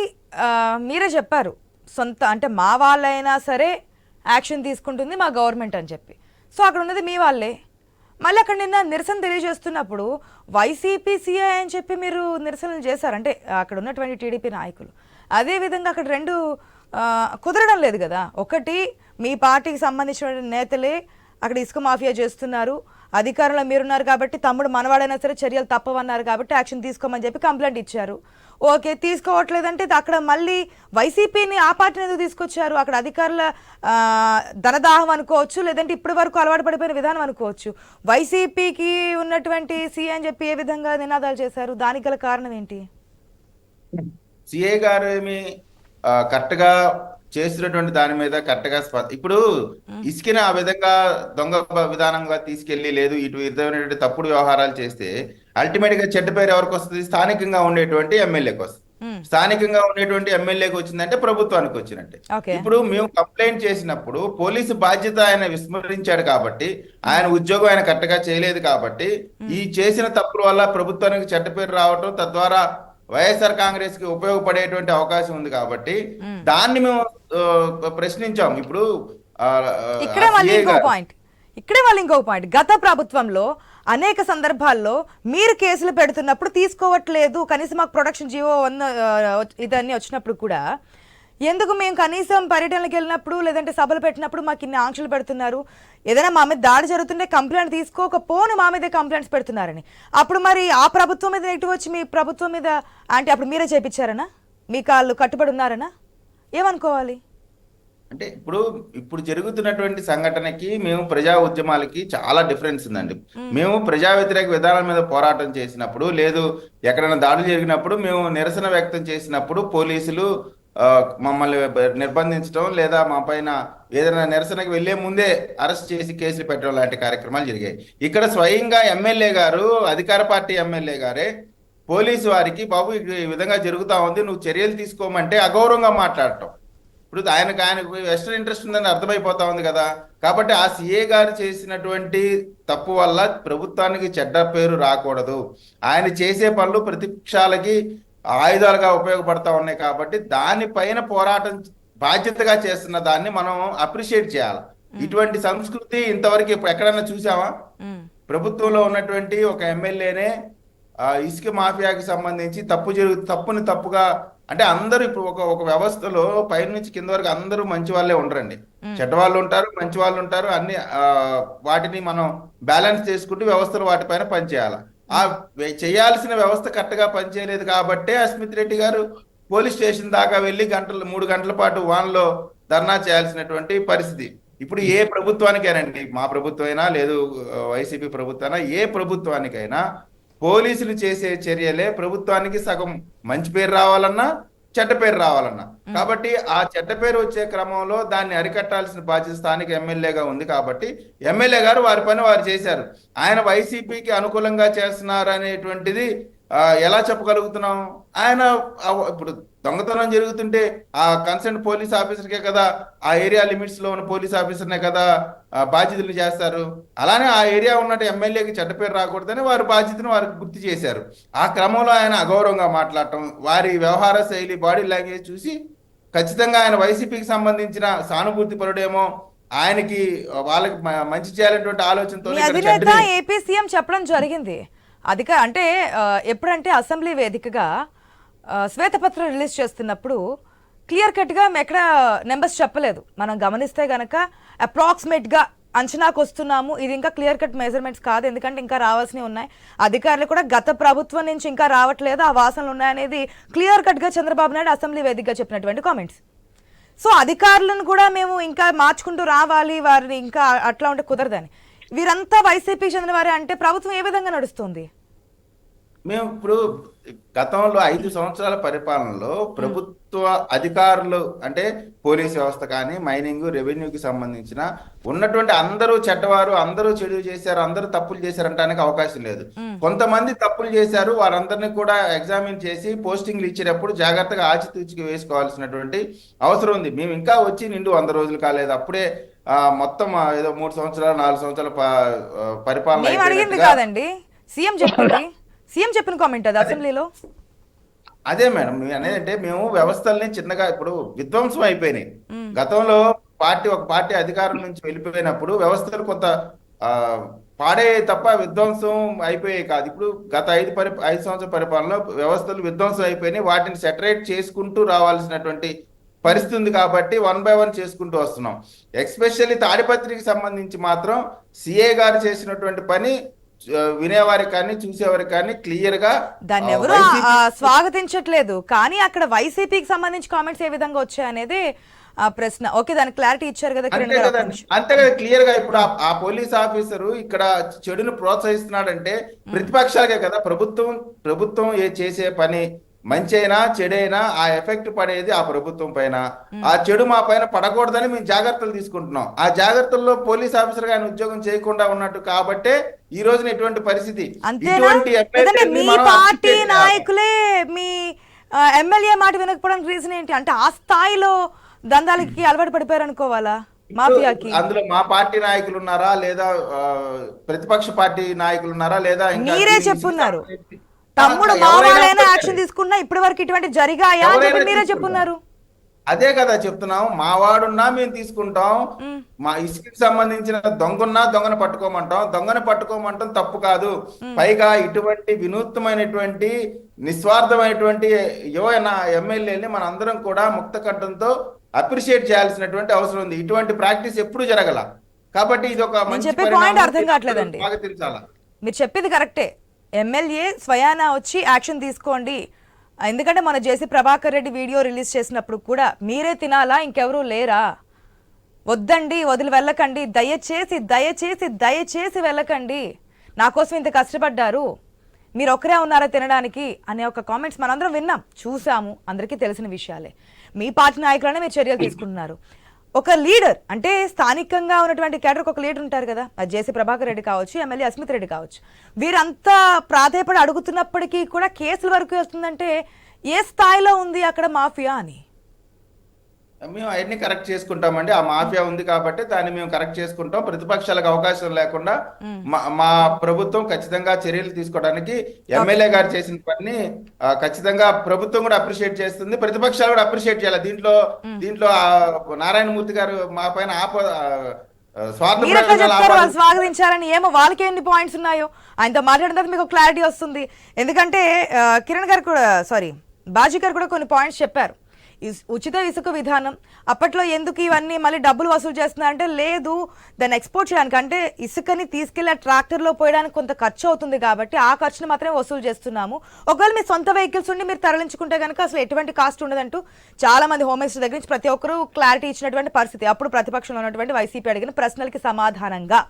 మీరే చెప్పారు, సొంత అంటే మా వాళ్ళైనా సరే యాక్షన్ తీసుకుంటుంది మా గవర్నమెంట్ అని చెప్పి. సో అక్కడ ఉన్నది మీ వాళ్ళే. మళ్ళీ అక్కడ నిన్న నిరసన తెలియజేస్తున్నప్పుడు వైసీపీ సిఐ అని చెప్పి మీరు నిరసనలు చేశారు, అంటే అక్కడ ఉన్నటువంటి టీడీపీ నాయకులు. అదేవిధంగా అక్కడ రెండు కుదరడం లేదు కదా. ఒకటి, మీ పార్టీకి సంబంధించిన నేతలే అక్కడ ఇసుక మాఫియా చేస్తున్నారు, అధికారంలో మీరున్నారు కాబట్టి తమ్ముడు మనవాడైనా సరే చర్యలు తప్పవన్నారు కాబట్టి యాక్షన్ తీసుకోమని చెప్పి కంప్లైంట్ ఇచ్చారు. ఓకే, తీసుకోవట్లేదంటే అక్కడ మళ్ళీ వైసీపీని ఆ పార్టీని ఎందుకు తీసుకొచ్చారు? అక్కడ అధికారుల ధనదాహం అనుకోవచ్చు, లేదంటే ఇప్పటి వరకు అలవాటు పడిపోయిన విధానం అనుకోవచ్చు. వైసీపీకి ఉన్నటువంటి సీఏ అని చెప్పి ఏ విధంగా నినాదాలు చేశారు? దానికి గల కారణం ఏంటి? సిఏ గారు ఏమి కరెక్ట్ గా చేస్తున్నటువంటి దాని మీద కరెక్ట్ గా ఇప్పుడు ఇసుకని ఆ విధంగా దొంగ విధానంగా తీసుకెళ్లి లేదు ఇటు విధమైనటువంటి తప్పుడు వ్యవహారాలు చేస్తే అల్టిమేట్ గా చెడ్డ పేరు ఎవరికి వస్తుంది? స్థానికంగా ఉండేటువంటి ఎమ్మెల్యేకి వస్తుంది. స్థానికంగా ఉండేటువంటి ఎమ్మెల్యేకి వచ్చిందంటే ప్రభుత్వానికి వచ్చినట్టే. ఇప్పుడు మేము కంప్లైంట్ చేసినప్పుడు పోలీసు బాధ్యత ఆయన విస్మరించాడు కాబట్టి, ఆయన ఉద్యోగం ఆయన కరెక్ట్ గా చేయలేదు కాబట్టి ఈ చేసిన తప్పుల వల్ల ప్రభుత్వానికి చెడ్డ పేరు రావటం, తద్వారా వైఎస్ఆర్ కాంగ్రెస్ కి ఉపయోగపడేటువంటి అవకాశం ఉంది కాబట్టి దాన్ని మేము ప్రశ్నించాం. ఇప్పుడు ఇక్కడే మళ్ళీ ఇంకో పాయింట్, గత ప్రభుత్వంలో అనేక సందర్భాల్లో మీరు కేసులు పెడుతున్నప్పుడు తీసుకోవట్లేదు, కనీసం మాకు ప్రొడక్షన్ జీవో ఇదన్నీ వచ్చినప్పుడు కూడా ఎందుకు మేము కనీసం పర్యటనలకు వెళ్ళినప్పుడు లేదంటే సభలు పెట్టినప్పుడు మాకు ఇన్ని ఆంక్షలు పెడుతున్నారు, ఏదైనా మా మీద దాడి జరుగుతుంటే కంప్లైంట్ తీసుకోకపోను మా మీదే కంప్లైంట్స్ పెడుతున్నారని. అప్పుడు మరి ఆ ప్రభుత్వం మీద నెగిటివ్ వచ్చి మీ ప్రభుత్వం మీద అంటే అప్పుడు మీరే చేపించారనా? మీకు వాళ్ళు కట్టుబడి ఉన్నారనా? ఏమనుకోవాలి? అంటే ఇప్పుడు జరుగుతున్నటువంటి సంఘటనకి మేము ప్రజా ఉద్యమాలకి చాలా డిఫరెన్స్ ఉందండి. మేము ప్రజా వ్యతిరేక విధానాల మీద పోరాటం చేసినప్పుడు, లేదు ఎక్కడైనా దాడులు జరిగినప్పుడు మేము నిరసన వ్యక్తం చేసినప్పుడు పోలీసులు మమ్మల్ని నిర్బంధించడం లేదా మా పైన ఏదైనా నిరసనకు వెళ్లే ముందే అరెస్ట్ చేసి కేసులు పెట్టడం లాంటి కార్యక్రమాలు జరిగాయి. ఇక్కడ స్వయంగా ఎమ్మెల్యే గారు, అధికార పార్టీ ఎమ్మెల్యే గారే పోలీసు వారికి బాబు ఈ విధంగా జరుగుతా ఉంది, నువ్వు చర్యలు తీసుకోమంటే అగౌరవంగా మాట్లాడటం. ఇప్పుడు ఆయనకు వెస్టర్న్ ఇంట్రెస్ట్ ఉందని అర్థమైపోతా ఉంది కదా. కాబట్టి ఆ సిఏ గారు చేసినటువంటి తప్పు వల్ల ప్రభుత్వానికి చెడ్డ పేరు రాకూడదు. ఆయన చేసే పనులు ప్రతిపక్షాలకి ఆయుధాలుగా ఉపయోగపడతా ఉన్నాయి. కాబట్టి దానిపైన పోరాటం బాధ్యతగా చేస్తున్న దాన్ని మనం అప్రిషియేట్ చేయాలి. ఇటువంటి సంస్కృతి ఇంతవరకు ఎక్కడైనా చూసామా? ప్రభుత్వంలో ఉన్నటువంటి ఒక ఎమ్మెల్యేనే ఇసుక మాఫియాకి సంబంధించి తప్పుని తప్పుగా అంటే అందరూ ఇప్పుడు ఒక వ్యవస్థలో పై నుంచి కింద వరకు అందరూ మంచి వాళ్ళే ఉండరండి. చెడ్డ వాళ్ళు ఉంటారు, మంచి వాళ్ళు ఉంటారు. అన్ని వాటిని మనం బ్యాలెన్స్ చేసుకుంటూ వ్యవస్థలు వాటిపైన పనిచేయాలి. ఆ చేయాల్సిన వ్యవస్థ కరెక్ట్ గా పనిచేయలేదు కాబట్టే అస్మిత్ రెడ్డి గారు పోలీస్ స్టేషన్ దాకా వెళ్ళి 3 గంటల పాటు వాన్లో ధర్నా చేయాల్సినటువంటి పరిస్థితి. ఇప్పుడు ఏ ప్రభుత్వానికైనాండి, మా ప్రభుత్వమైనా లేదు వైసీపీ ప్రభుత్వమైనా, ఏ ప్రభుత్వానికైనా పోలీసులు చేసే చర్యలే ప్రభుత్వానికి సగం మంచి పేరు రావాలన్నా చెడ్డ పేరు రావాలన్నా. కాబట్టి ఆ చెడ్డ పేరు వచ్చే క్రమంలో దాన్ని అరికట్టాల్సిన బాధ్యత స్థానిక ఎమ్మెల్యేగా ఉంది. కాబట్టి ఎమ్మెల్యే గారు వారి పని వారు చేశారు. ఆయన వైసీపీకి అనుకూలంగా చేస్తున్నారు అనేటువంటిది ఎలా చెప్పగలుగుతున్నాం? ఆయన ఇప్పుడు దొంగతనం జరుగుతుంటే ఆ కన్సర్న్ పోలీస్ ఆఫీసర్కే కదా, ఆ ఏరియా లిమిట్స్ లో ఉన్న పోలీస్ ఆఫీసర్నే కదా బాధ్యతలు చేస్తారు. అలానే ఆ ఏరియా ఉన్నట్టు ఎమ్మెల్యేకి చెడ్డ పేరు రాకూడదని వారి బాధ్యతను వారికి గుర్తు చేశారు. ఆ క్రమంలో ఆయన అగౌరవంగా మాట్లాడటం, వారి వ్యవహార శైలి, బాడీ లాంగ్వేజ్ చూసి ఖచ్చితంగా ఆయన వైసీపీకి సంబంధించిన సానుభూతి పరుడేమో, ఆయనకి వాళ్ళకి మంచి చేయాలనేటువంటి ఆలోచనతో ఏపీ సీఎం చెప్పడం జరిగింది. అంటే ఎప్పుడంటే అసెంబ్లీ వేదికగా శ్వేతపత్రం రిలీజ్ చేస్తున్నప్పుడు క్లియర్ కట్గా ఎక్కడ నెంబర్స్ చెప్పలేదు. మనం గమనిస్తే గనక అప్రాక్సిమేట్గా అంచనాకు వస్తున్నాము, ఇది ఇంకా క్లియర్ కట్ మెజర్మెంట్స్ కాదు, ఎందుకంటే ఇంకా రావాల్సినవి ఉన్నాయి, అధికారులు కూడా గత ప్రభుత్వం నుంచి ఇంకా రావట్లేదు, ఆ వాసనలు ఉన్నాయనేది క్లియర్ కట్గా చంద్రబాబు నాయుడు అసెంబ్లీ వేదికగా చెప్పినటువంటి కామెంట్స్. సో అధికారులను కూడా మేము ఇంకా మార్చుకుంటూ రావాలి, వారిని ఇంకా అట్లా ఉంటే కుదరదని. వీరంతా వైసీపీ చెందిన వారే అంటే ప్రభుత్వం ఏ విధంగా నడుస్తుంది? మేము ఇప్పుడు గతంలో 5 సంవత్సరాల పరిపాలనలో ప్రభుత్వ అధికారులు అంటే పోలీస్ వ్యవస్థ కానీ, మైనింగ్, రెవెన్యూకి సంబంధించిన ఉన్నటువంటి అందరూ చెడ్డవారు, అందరూ చెడు చేశారు, అందరూ తప్పులు చేశారు అనడానికి అవకాశం లేదు. కొంతమంది తప్పులు చేశారు, వారందరినీ కూడా ఎగ్జామిన్ చేసి పోస్టింగ్లు ఇచ్చేటప్పుడు జాగ్రత్తగా ఆచితూచికి వేసుకోవాల్సినటువంటి అవసరం ఉంది. మేము ఇంకా వచ్చి నిండు 100 రోజులు కాలేదు, అప్పుడే మొత్తం ఏదో 3 సంవత్సరాలు 4 సంవత్సరాల పరిపాలన అడిగింది కాదండి, సీఎం చెప్పిన కామెంట్ అది అసెంబ్లీలో. అదే మేడం అనేదంటే, మేము వ్యవస్థల్ని చిన్నగా ఇప్పుడు విధ్వంసం అయిపోయినాయి. గతంలో ఒక పార్టీ అధికారం నుంచి వెళ్ళిపోయినప్పుడు వ్యవస్థలు కొంత పాడే తప్ప విధ్వంసం అయిపోయాయి కాదు. ఇప్పుడు గత 5 సంవత్సరాల పరిపాలనలో వ్యవస్థలు విధ్వంసం అయిపోయినాయి. వాటిని సెటరేట్ చేసుకుంటూ రావాల్సినటువంటి పరిస్థితి ఉంది. కాబట్టి 1 by 1 చేసుకుంటూ వస్తున్నాం. ఎస్పెషల్లీ తాడిపత్రికి సంబంధించి మాత్రం సిఏ గారు చేసినటువంటి పని వినేవారికి కానీ చూసేవారికి కానీ క్లియర్ గా దాన్ని ఎవరు స్వాగతించట్లేదు. కానీ అక్కడ వైసీపీకి సంబంధించి కామెంట్స్ ఏ విధంగా వచ్చాయి అనేది ప్రశ్న. ఓకే, దానికి క్లారిటీ ఇచ్చారు కదా. అంతే కదా, క్లియర్ గా. ఇప్పుడు ఆ పోలీస్ ఆఫీసరు ఇక్కడ చెడును ప్రోత్సహిస్తున్నాడంటే ప్రతిపక్షాలకే కదా. ప్రభుత్వం చేసే పని మంచి అయినా చెడైనా ఆ ఎఫెక్ట్ పడేది ఆ ప్రభుత్వం పైన. ఆ చెడు మా పైన పడకూడదని మేము జాగ్రత్తలు తీసుకుంటున్నాం. ఆ జాగ్రత్తల్లో పోలీస్ ఆఫీసర్ గా ఆయన ఉద్యోగం చేయకుండా ఉన్నట్టు కాబట్టే ఈ రోజున ఇటువంటి పరిస్థితి. మీ పార్టీ నాయకులే మీ ఎమ్మెల్యే మాట వినకపోవడానికి రీజన్ ఏంటి? అంటే ఆ స్థాయిలో దందాలకి అలవాటు పడిపోయారు అనుకోవాలా మాఫియాకి? అందులో మా పార్టీ నాయకులు ఉన్నారా, లేదా ప్రతిపక్ష పార్టీ నాయకులు ఉన్నారా, లేదా మీరే చెప్పున్నారు తమ్ముడు మావాడైనా యాక్షన్ తీసుకున్నా ఇప్పటి వరకు ఇటువంటి జరిగాయా అని మీరే చెప్పున్నారు. అదే కదా చెప్తున్నాం, మావాడున్నా మేము తీసుకుంటాం. మా ఇసుకకి సంబంధించిన దొంగను పట్టుకోమంటాం తప్పు కాదు. పైగా ఇటువంటి వినూత్నమైనటువంటి నిస్వార్థమైనటువంటి ఎమ్మెల్యేని మన అందరం కూడా ముక్త కంఠంతో అప్రిషియేట్ చేయాల్సినటువంటి అవసరం ఉంది. ఇటువంటి ప్రాక్టీస్ ఎప్పుడు జరగల. కాబట్టి ఇది ఒక మంచి పాయింట్ అర్థం కావట్లేదండి. స్వాగతించాలా? మీరు చెప్పేది కరెక్టే, ఎమ్మెల్యే స్వయానా వచ్చి యాక్షన్ తీసుకోండి. ఎందుకంటే మన జేసీ ప్రభాకర్ రెడ్డి వీడియో రిలీజ్ చేసినప్పుడు కూడా మీరే తినాలా, ఇంకెవరూ లేరా, వద్దండి, వదిలి వెళ్ళకండి, దయచేసి వెళ్ళకండి, నా కోసం ఇంత కష్టపడ్డారు, మీరు ఒక్కరే ఉన్నారా తినడానికి అనే ఒక కామెంట్స్ మనందరం విన్నాం, చూసాము, అందరికీ తెలిసిన విషయాలే. మీ పార్టీ నాయకులనే మీరు చర్యలు తీసుకుంటున్నారు. ఒక లీడర్ అంటే స్థానికంగా ఉన్నటువంటి కేడర్కి ఒక లీడర్ ఉంటారు కదా, అది జేసీ ప్రభాకర్ రెడ్డి కావచ్చు, ఎమ్మెల్యే అస్మిత్ రెడ్డి కావచ్చు, వీరంతా ప్రాధేయపడి అడుగుతున్నప్పటికీ కూడా కేసుల వరకు వస్తుందంటే ఏ స్థాయిలో ఉంది అక్కడ మాఫియా అని? మేము అవన్నీ కరెక్ట్ చేసుకుంటామండి. ఆ మాఫియా ఉంది కాబట్టి దాన్ని మేము కరెక్ట్ చేసుకుంటాం. ప్రతిపక్షాలకు అవకాశం లేకుండా మా ప్రభుత్వం ఖచ్చితంగా చర్యలు తీసుకోవడానికి ఎమ్మెల్యే గారు చేసిన పని ఖచ్చితంగా ప్రభుత్వం కూడా అప్రిషియేట్ చేస్తుంది, ప్రతిపక్షాలు కూడా అప్రిషియేట్ చేయాలి. దీంట్లో నారాయణమూర్తి గారు మా పైన స్వాగతించాలని ఏమో వాళ్ళకి ఎన్ని పాయింట్స్ ఉన్నాయో ఆయనతో మాట్లాడిన తర్వాత మీకు క్లారిటీ వస్తుంది. ఎందుకంటే కిరణ్ గారు కూడా బాజీ గారు కూడా కొన్ని పాయింట్స్ చెప్పారు. ఉచిత ఇసుక విధానం అప్పట్లో ఎందుకు ఇవన్నీ మళ్ళీ డబ్బులు వసూలు చేస్తున్నారంటే, లేదు దాన్ని ఎక్స్పోర్ట్ చేయడానికి, అంటే ఇసుకని తీసుకెళ్లి ట్రాక్టర్లో పోయడానికి కొంత ఖర్చు అవుతుంది కాబట్టి ఆ ఖర్చును మాత్రమే వసూలు చేస్తున్నాము. ఒకవేళ మీ సొంత వెహికల్స్ ఉండి మీరు తరలించుకుంటే కనుక అసలు ఎటువంటి కాస్ట్ ఉండదంటూ చాలా మంది హోమ్ మినిస్టర్ దగ్గర నుంచి ప్రతి ఒక్కరూ క్లారిటీ ఇచ్చినటువంటి పరిస్థితి. అప్పుడు ప్రతిపక్షంలో ఉన్నటువంటి వైసీపీ అడిగిన ప్రశ్నలకి సమాధానంగా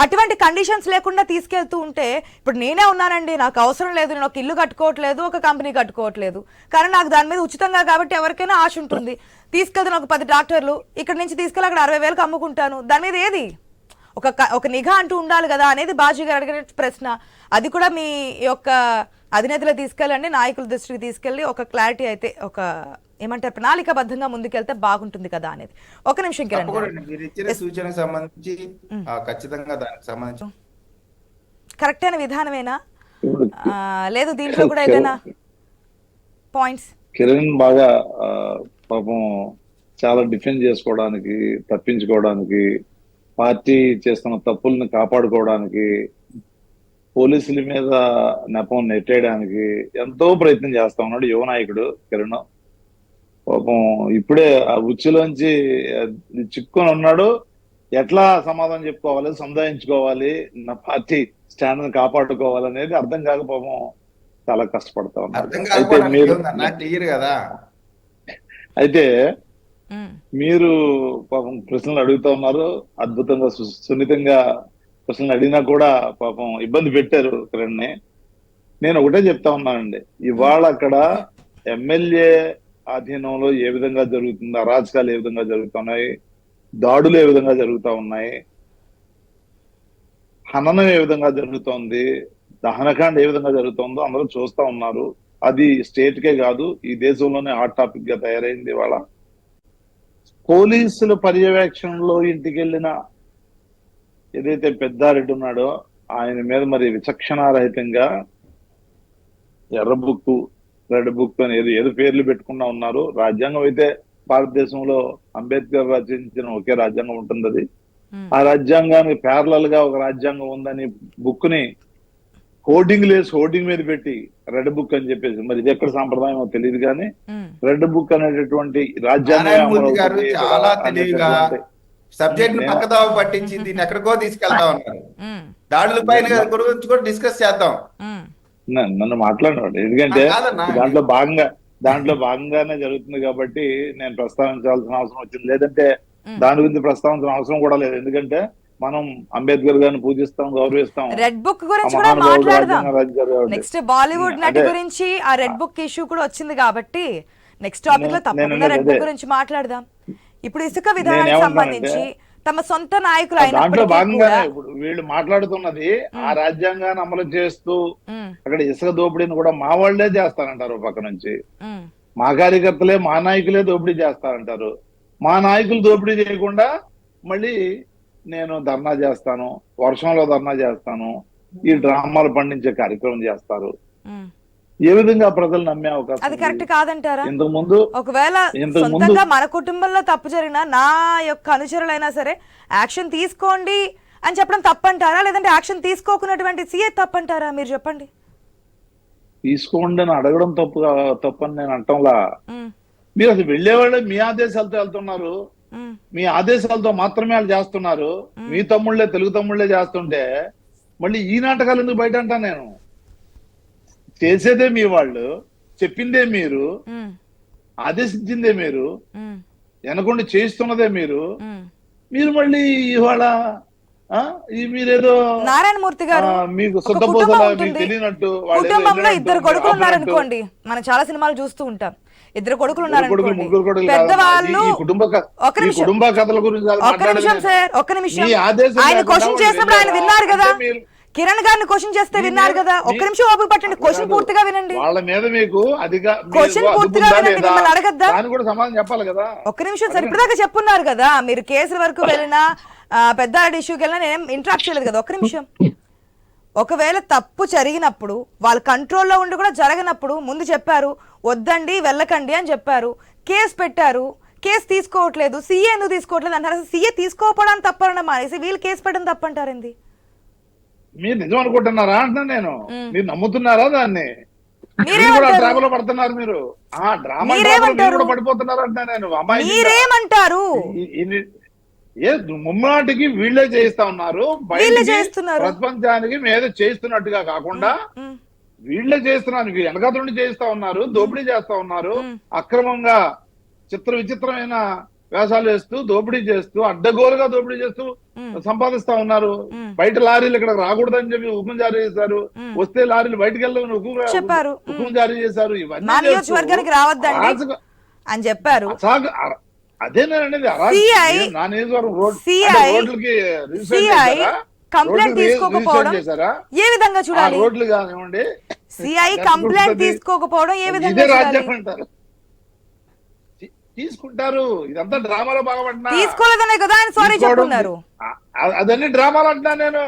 అటువంటి కండిషన్స్ లేకుండా తీసుకెళ్తూ ఉంటే, ఇప్పుడు నేనే ఉన్నానండి, నాకు అవసరం లేదు, నేను ఒక ఇల్లు కట్టుకోవట్లేదు, ఒక కంపెనీ కట్టుకోవట్లేదు, కానీ నాకు దాని మీద ఉచితంగా కాబట్టి ఎవరికైనా ఆశ ఉంటుంది, తీసుకెళ్తాను ఒక 10 ట్రాక్టర్లు, ఇక్కడ నుంచి తీసుకెళ్ళి అక్కడ 60,000కి అమ్ముకుంటాను, దాని మీద ఏది ఒక నిఘా అంటూ ఉండాలి కదా అనేది బాజీ గారు అడిగిన ప్రశ్న. అది కూడా మీ యొక్క అధినేతలు తీసుకెళ్ళండి, నాయకుల దృష్టికి తీసుకెళ్ళి ఒక క్లారిటీ అయితే, ఒక ఏమంటారు ప్రణాళికాబద్ధంగా ముందుకెళ్తే బాగుంటుంది కదా అనేది. ఒక నిమిషం కిరణ్ మీరు ఇచ్చిన సూచనకు సంబంధించి ఖచ్చితంగా దానికి సంబంధించి కరెక్ట్ అయిన విధానమేనా లేదు దీంట్లో కూడా ఏదైనా పాయింట్స్? కిరణ్ బాగా పాపం చాలా డిఫెండ్ చేసుకోవడానికి, తప్పించుకోవడానికి, పార్టీ చేస్తున్న తప్పుల్ని కాపాడుకోవడానికి, పోలీసుల మీద నెపం నెట్టేయడానికి ఎంతో ప్రయత్నం చేస్తా ఉన్నాడు యువ నాయకుడు కిరణ్. పాపం ఇప్పుడే ఆ ఉచ్చులోంచి చిక్కుని ఉన్నాడు. ఎట్లా సమాధానం చెప్పుకోవాలి, సముదాయించుకోవాలి, నా పార్టీ స్టాండ్ కాపాడుకోవాలి అనేది అర్థం కాక పాపం చాలా కష్టపడతా ఉన్నాడు. అయితే మీరు పాపం ప్రశ్నలు అడుగుతా ఉన్నారు, అద్భుతంగా సున్నితంగా ప్రశ్నలు అడిగినా కూడా పాపం ఇబ్బంది పెట్టారు కిరణ్ని. నేను ఒకటే చెప్తా ఉన్నానండి, ఇవాళ అక్కడ ఎమ్మెల్యే ఆధీనంలో ఏ విధంగా జరుగుతుంది, అరాచకాలు ఏ విధంగా జరుగుతున్నాయి, దాడులు ఏ విధంగా జరుగుతూ ఉన్నాయి, హననం ఏ విధంగా జరుగుతోంది, దహనకాండ ఏ విధంగా జరుగుతుందో అందరూ చూస్తా ఉన్నారు. అది స్టేట్ కే కాదు, ఈ దేశంలోనే హాట్ టాపిక్ గా తయారైంది. ఇవాళ పోలీసుల పర్యవేక్షణలో ఇంటికి వెళ్ళిన ఏదైతే పెద్దారెడ్డి ఉన్నాడో ఆయన మీద మరి విచక్షణారహితంగా ఎర్ర బుక్, రెడ్ బుక్ అని ఏదో పేర్లు పెట్టుకున్నా ఉన్నారు. రాజ్యాంగం అయితే భారతదేశంలో అంబేద్కర్ రచించిన ఒకే రాజ్యాంగం ఉంటుంది. అది ఆ రాజ్యాంగానికి ప్యారలల్ గా ఒక రాజ్యాంగం ఉందని బుక్ ని హోర్డింగ్ మీద పెట్టి రెడ్ బుక్ అని చెప్పేసి, మరి ఇది ఎక్కడ సాంప్రదాయం తెలియదు కానీ రెడ్ బుక్ అనేటటువంటి రాజ్యాంగం చాలా తెలివిగా సబ్జెక్ట్ పక్కదావ పట్టించి దీన్ని ఎక్కడికో తీసుకెళ్తా ఉన్నారు. దాడుల పైన గురించి కూడా డిస్కస్ చేద్దాం. నన్ను మాట్లాడినాడు, ఎందుకంటే దాంట్లో భాగంగానే జరుగుతుంది కాబట్టి నేను ప్రస్తావించాల్సిన అవసరం వచ్చింది. లేదంటే దాని గురించి ప్రస్తావించిన అవసరం కూడా లేదు, ఎందుకంటే మనం అంబేద్కర్ గారిని పూజిస్తాం, గౌరవిస్తాం. రెడ్ బుక్ గురించి కూడా మాట్లాడదాం. నెక్స్ట్ బాలీవుడ్ నటి గురించి ఆ రెడ్ బుక్ ఇష్యూ కూడా వచ్చింది కాబట్టి నెక్స్ట్ టాపిక్ లో తప్పకుండా రెడ్ బుక్ గురించి మాట్లాడదాం. ఇప్పుడు ఇసుక విధానానికి సంబంధించి తమ సొంత నాయకులు దాంట్లో భాగంగానే ఇప్పుడు వీళ్ళు మాట్లాడుతున్నది ఆ రాజ్యాంగాన్ని అమలు చేస్తూ అక్కడ ఇసుక దోపిడీని కూడా మా వాళ్లే చేస్తారంటారు. పక్క నుంచి మా కార్యకర్తలే, మా నాయకులే దోపిడీ చేస్తారంటారు. మా నాయకులు దోపిడీ చేయకుండా మళ్ళీ నేను ధర్నా చేస్తాను, వర్షంలో ధర్నా చేస్తాను, ఈ డ్రామాలు పండించే కార్యక్రమం చేస్తారు. ఏ విధంగా ప్రజలు నమ్మే అవకాశం? అది కరెక్ట్ కాదంటారా? ఇంతకుముందు ఒకవేళ సొంతంగా మన కుటుంబంలో తప్పు జరిగినా నా యొక్క అనుచరులైనా సరే యాక్షన్ తీసుకోండి అని చెప్పడం తప్పంటారా, లేదంటే యాక్షన్ తీసుకోకున్నటువంటి సీఏ తప్పంటారా? మీరు చెప్పండి. తీసుకోండి అని అడగడం తప్పని నేను అంటంలా. మీరు అసలు వెళ్లేవాళ్ళే మీ ఆదేశాలతో వెళ్తున్నారు, మీ ఆదేశాలతో మాత్రమే వాళ్ళు చేస్తున్నారు. మీ తమ్ముళ్లే, తెలుగు తమ్ముళ్లే చేస్తుంటే మళ్ళీ ఈ నాటకాలు ఎందుకు బయట అంటా? నేను చేసేదే మీ వాళ్ళు, చెప్పిందే మీరు, ఆదేశించిందే మీరు, వెనకుండా చేస్తున్నదే మీరు. మీరు మళ్ళీ ఇవాళ ఈ మీరేదో నారాయణమూర్తి గారు మీకు ఒక సొంత కుటుంబం పోసలా మీకు ఉంటుంది. తెలియనట్టు వాళ్ళు ఏదో కుటుంబంలో వెళ్ళినట్టు, ఇద్దరు మీరు కొడుకులు ఆపినట్టు. ఉన్నారనుకోండి, మనం చాలా సినిమాలు చూస్తూ ఉంటాం. ఇద్దరు కొడుకులు ముగ్గురు ఉన్నారనుకోండి, కొడుకులు పెద్దవాళ్ళు. ఈ కుటుంబ ఒక నిమిషం, కుటుంబ కథల గురించి కాదు ఒక్క నిమిషం మాట్లాడేది సార్, నేను. ఒక్క నిమిషం. మీ ఆదేశం ఆయన లేకుండా క్వశ్చన్ వాళ్ళు చేసినప్పుడు ఆయన వెళ్ళారా? విన్నారు కదా, అంటే మీరు- కిరణ్ గారిని క్వశ్చన్ చేస్తే విన్నారు కదా. ఒక్క నిమిషం ఓపిక పట్టండి, క్వశ్చన్ కాదు. పూర్తిగా వినండి. వాళ్ళ మీద మీకు అధిక క్వశ్చన్ పూర్తిగా వినండి, మిమ్మల్ని అడగద్దా? దాన్ని కూడా సమాధానం చెప్పాలి కదా. ఒక్క నిమిషం సార్, ఇప్పటిదాకా చెప్పున్నారు కదా, మీరు కేసుల వరకు వెళ్ళినా పెద్ద ఇష్యూకి వెళ్ళినా నేనేం ఇంటరాక్ట్ చేయలేదు కదా. ఒక్క నిమిషం. ఒకవేళ తప్పు జరిగినప్పుడు వాళ్ళ కంట్రోల్లో ఉండి కూడా జరగనప్పుడు ముందు చెప్పారు, వద్దండి వెళ్ళకండి అని చెప్పారు, కేసు పెట్టారు, కేసు తీసుకోవట్లేదు, సీఏ ఎందుకు తీసుకోవట్లేదు అంటారు. అసలు సీఏ తీసుకోకపోవడానికి తప్పన మానేసి వీళ్ళు కేసు పెట్టడం తప్పంటారండి. మీరు నిజం అనుకుంటున్నారా అంటున్నా నేను. మీరు నమ్ముతున్నారా దాన్ని? మీరేమంటారు? డ్రామాలో పడుతున్నారు మీరు. డ్రామా మీరేమంటారు? కూడా పడిపోతున్నారు అంటున్నా నేను. అమ్మాయి మీరేమంటారు? ముమ్మాటికి వీళ్ళే చేయిస్తా ఉన్నారు. వీళ్ళే బయటికి చేస్తున్నారు. ప్రపంచానికి మీద చేస్తున్నట్టుగా కాకుండా వీళ్ళే చేస్తున్నారు. వెనకాల నుండి చేయిస్తా ఉన్నారు, దోపిడీ చేస్తా ఉన్నారు, అక్రమంగా చిత్ర విచిత్రమైన వేషాలు వేస్తూ దోపిడీ చేస్తూ అడ్డగోలుగా దోపిడీ చేస్తూ సంపాదిస్తా ఉన్నారు. బయట లారీలు ఇక్కడ రాకూడదని చెప్పి హుకుం జారీ చేశారు. వస్తే లారీలు బయటకు వెళ్ళని చెప్పారు. హుకుం జారీ చేశారు. మా ఇవన్నీ నియోజకవర్గానికి రావద్దండి అని చెప్పారు. అదేనండి CI నా నియోజకవర్గం రోడ్లకి CI కంప్లైంట్ తీసుకోకపోవడం చేశారా? ఏ విధంగా చూడాలి? రోడ్లు కానివ్వండి, CI కంప్లైంట్ తీసుకోకపోవడం ఏ ఇదే విధంగా రాజ్యం చూడాలి? అంటారు. తీసుకుంటారు. ఇదంతా డ్రామాలో భాగమంటున్నా. తీసుకోలేదనే కదా ఆయన సారీ చెప్పున్నారు. అదన్నీ డ్రామాలు అంటున్నా నేను.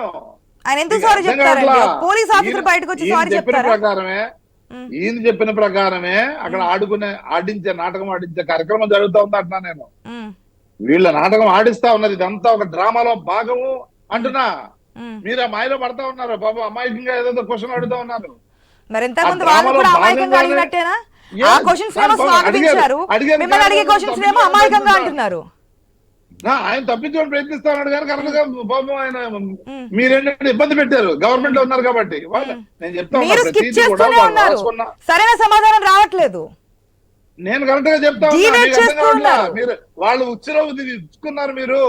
ఆయన ఎందుకు సారీ చెప్తారండి? పోలీస్ ఆఫీసర్ బయటకు వచ్చి సారీ చెప్తారా? ఈయన చెప్పిన ప్రకారమే అక్కడ ఆడించే నాటకం ఆడించే కార్యక్రమం జరుగుతా ఉంది అంటున్నా నేను. వీళ్ళ నాటకం ఆడిస్తా ఉన్నది. ఇదంతా ఒక డ్రామాలో భాగము అంటున్నా. మీరు ఆ మాయలో పడతా ఉన్నారు. బాబు అమాయకంగా ఏదో క్వశ్చన్ అడుగుతా ఉన్నారు. మరి ఇంతకుముందు వాళ్ళు కూడా అమాయకంగా అడిగినట్టేనా? ఆ క్వశ్చన్స్ ఏమో స్వాగతించారు, మిమ్మల్ని అడిగే క్వశ్చన్స్ ఏమో అమాయకంగా అంటున్నారు. ఆయన తప్పించుకొని ప్రయత్నిస్తా ఉన్నాడు కానీ కరెక్ట్గా పాపం ఆయన మీరేంటంటే ఇబ్బంది పెట్టారు. గవర్నమెంట్ లో ఉన్నారు కాబట్టి నేను చెప్తా మీరు స్కిప్ చేస్తూనే ఉన్నారు, సరైన సమాధానం రావట్లేదు. నేను కరెక్ట్ గా చెప్తా ఉన్నా. మీరు వాళ్ళు ఉచ్చులో ఇచ్చుకున్నారు. మీరు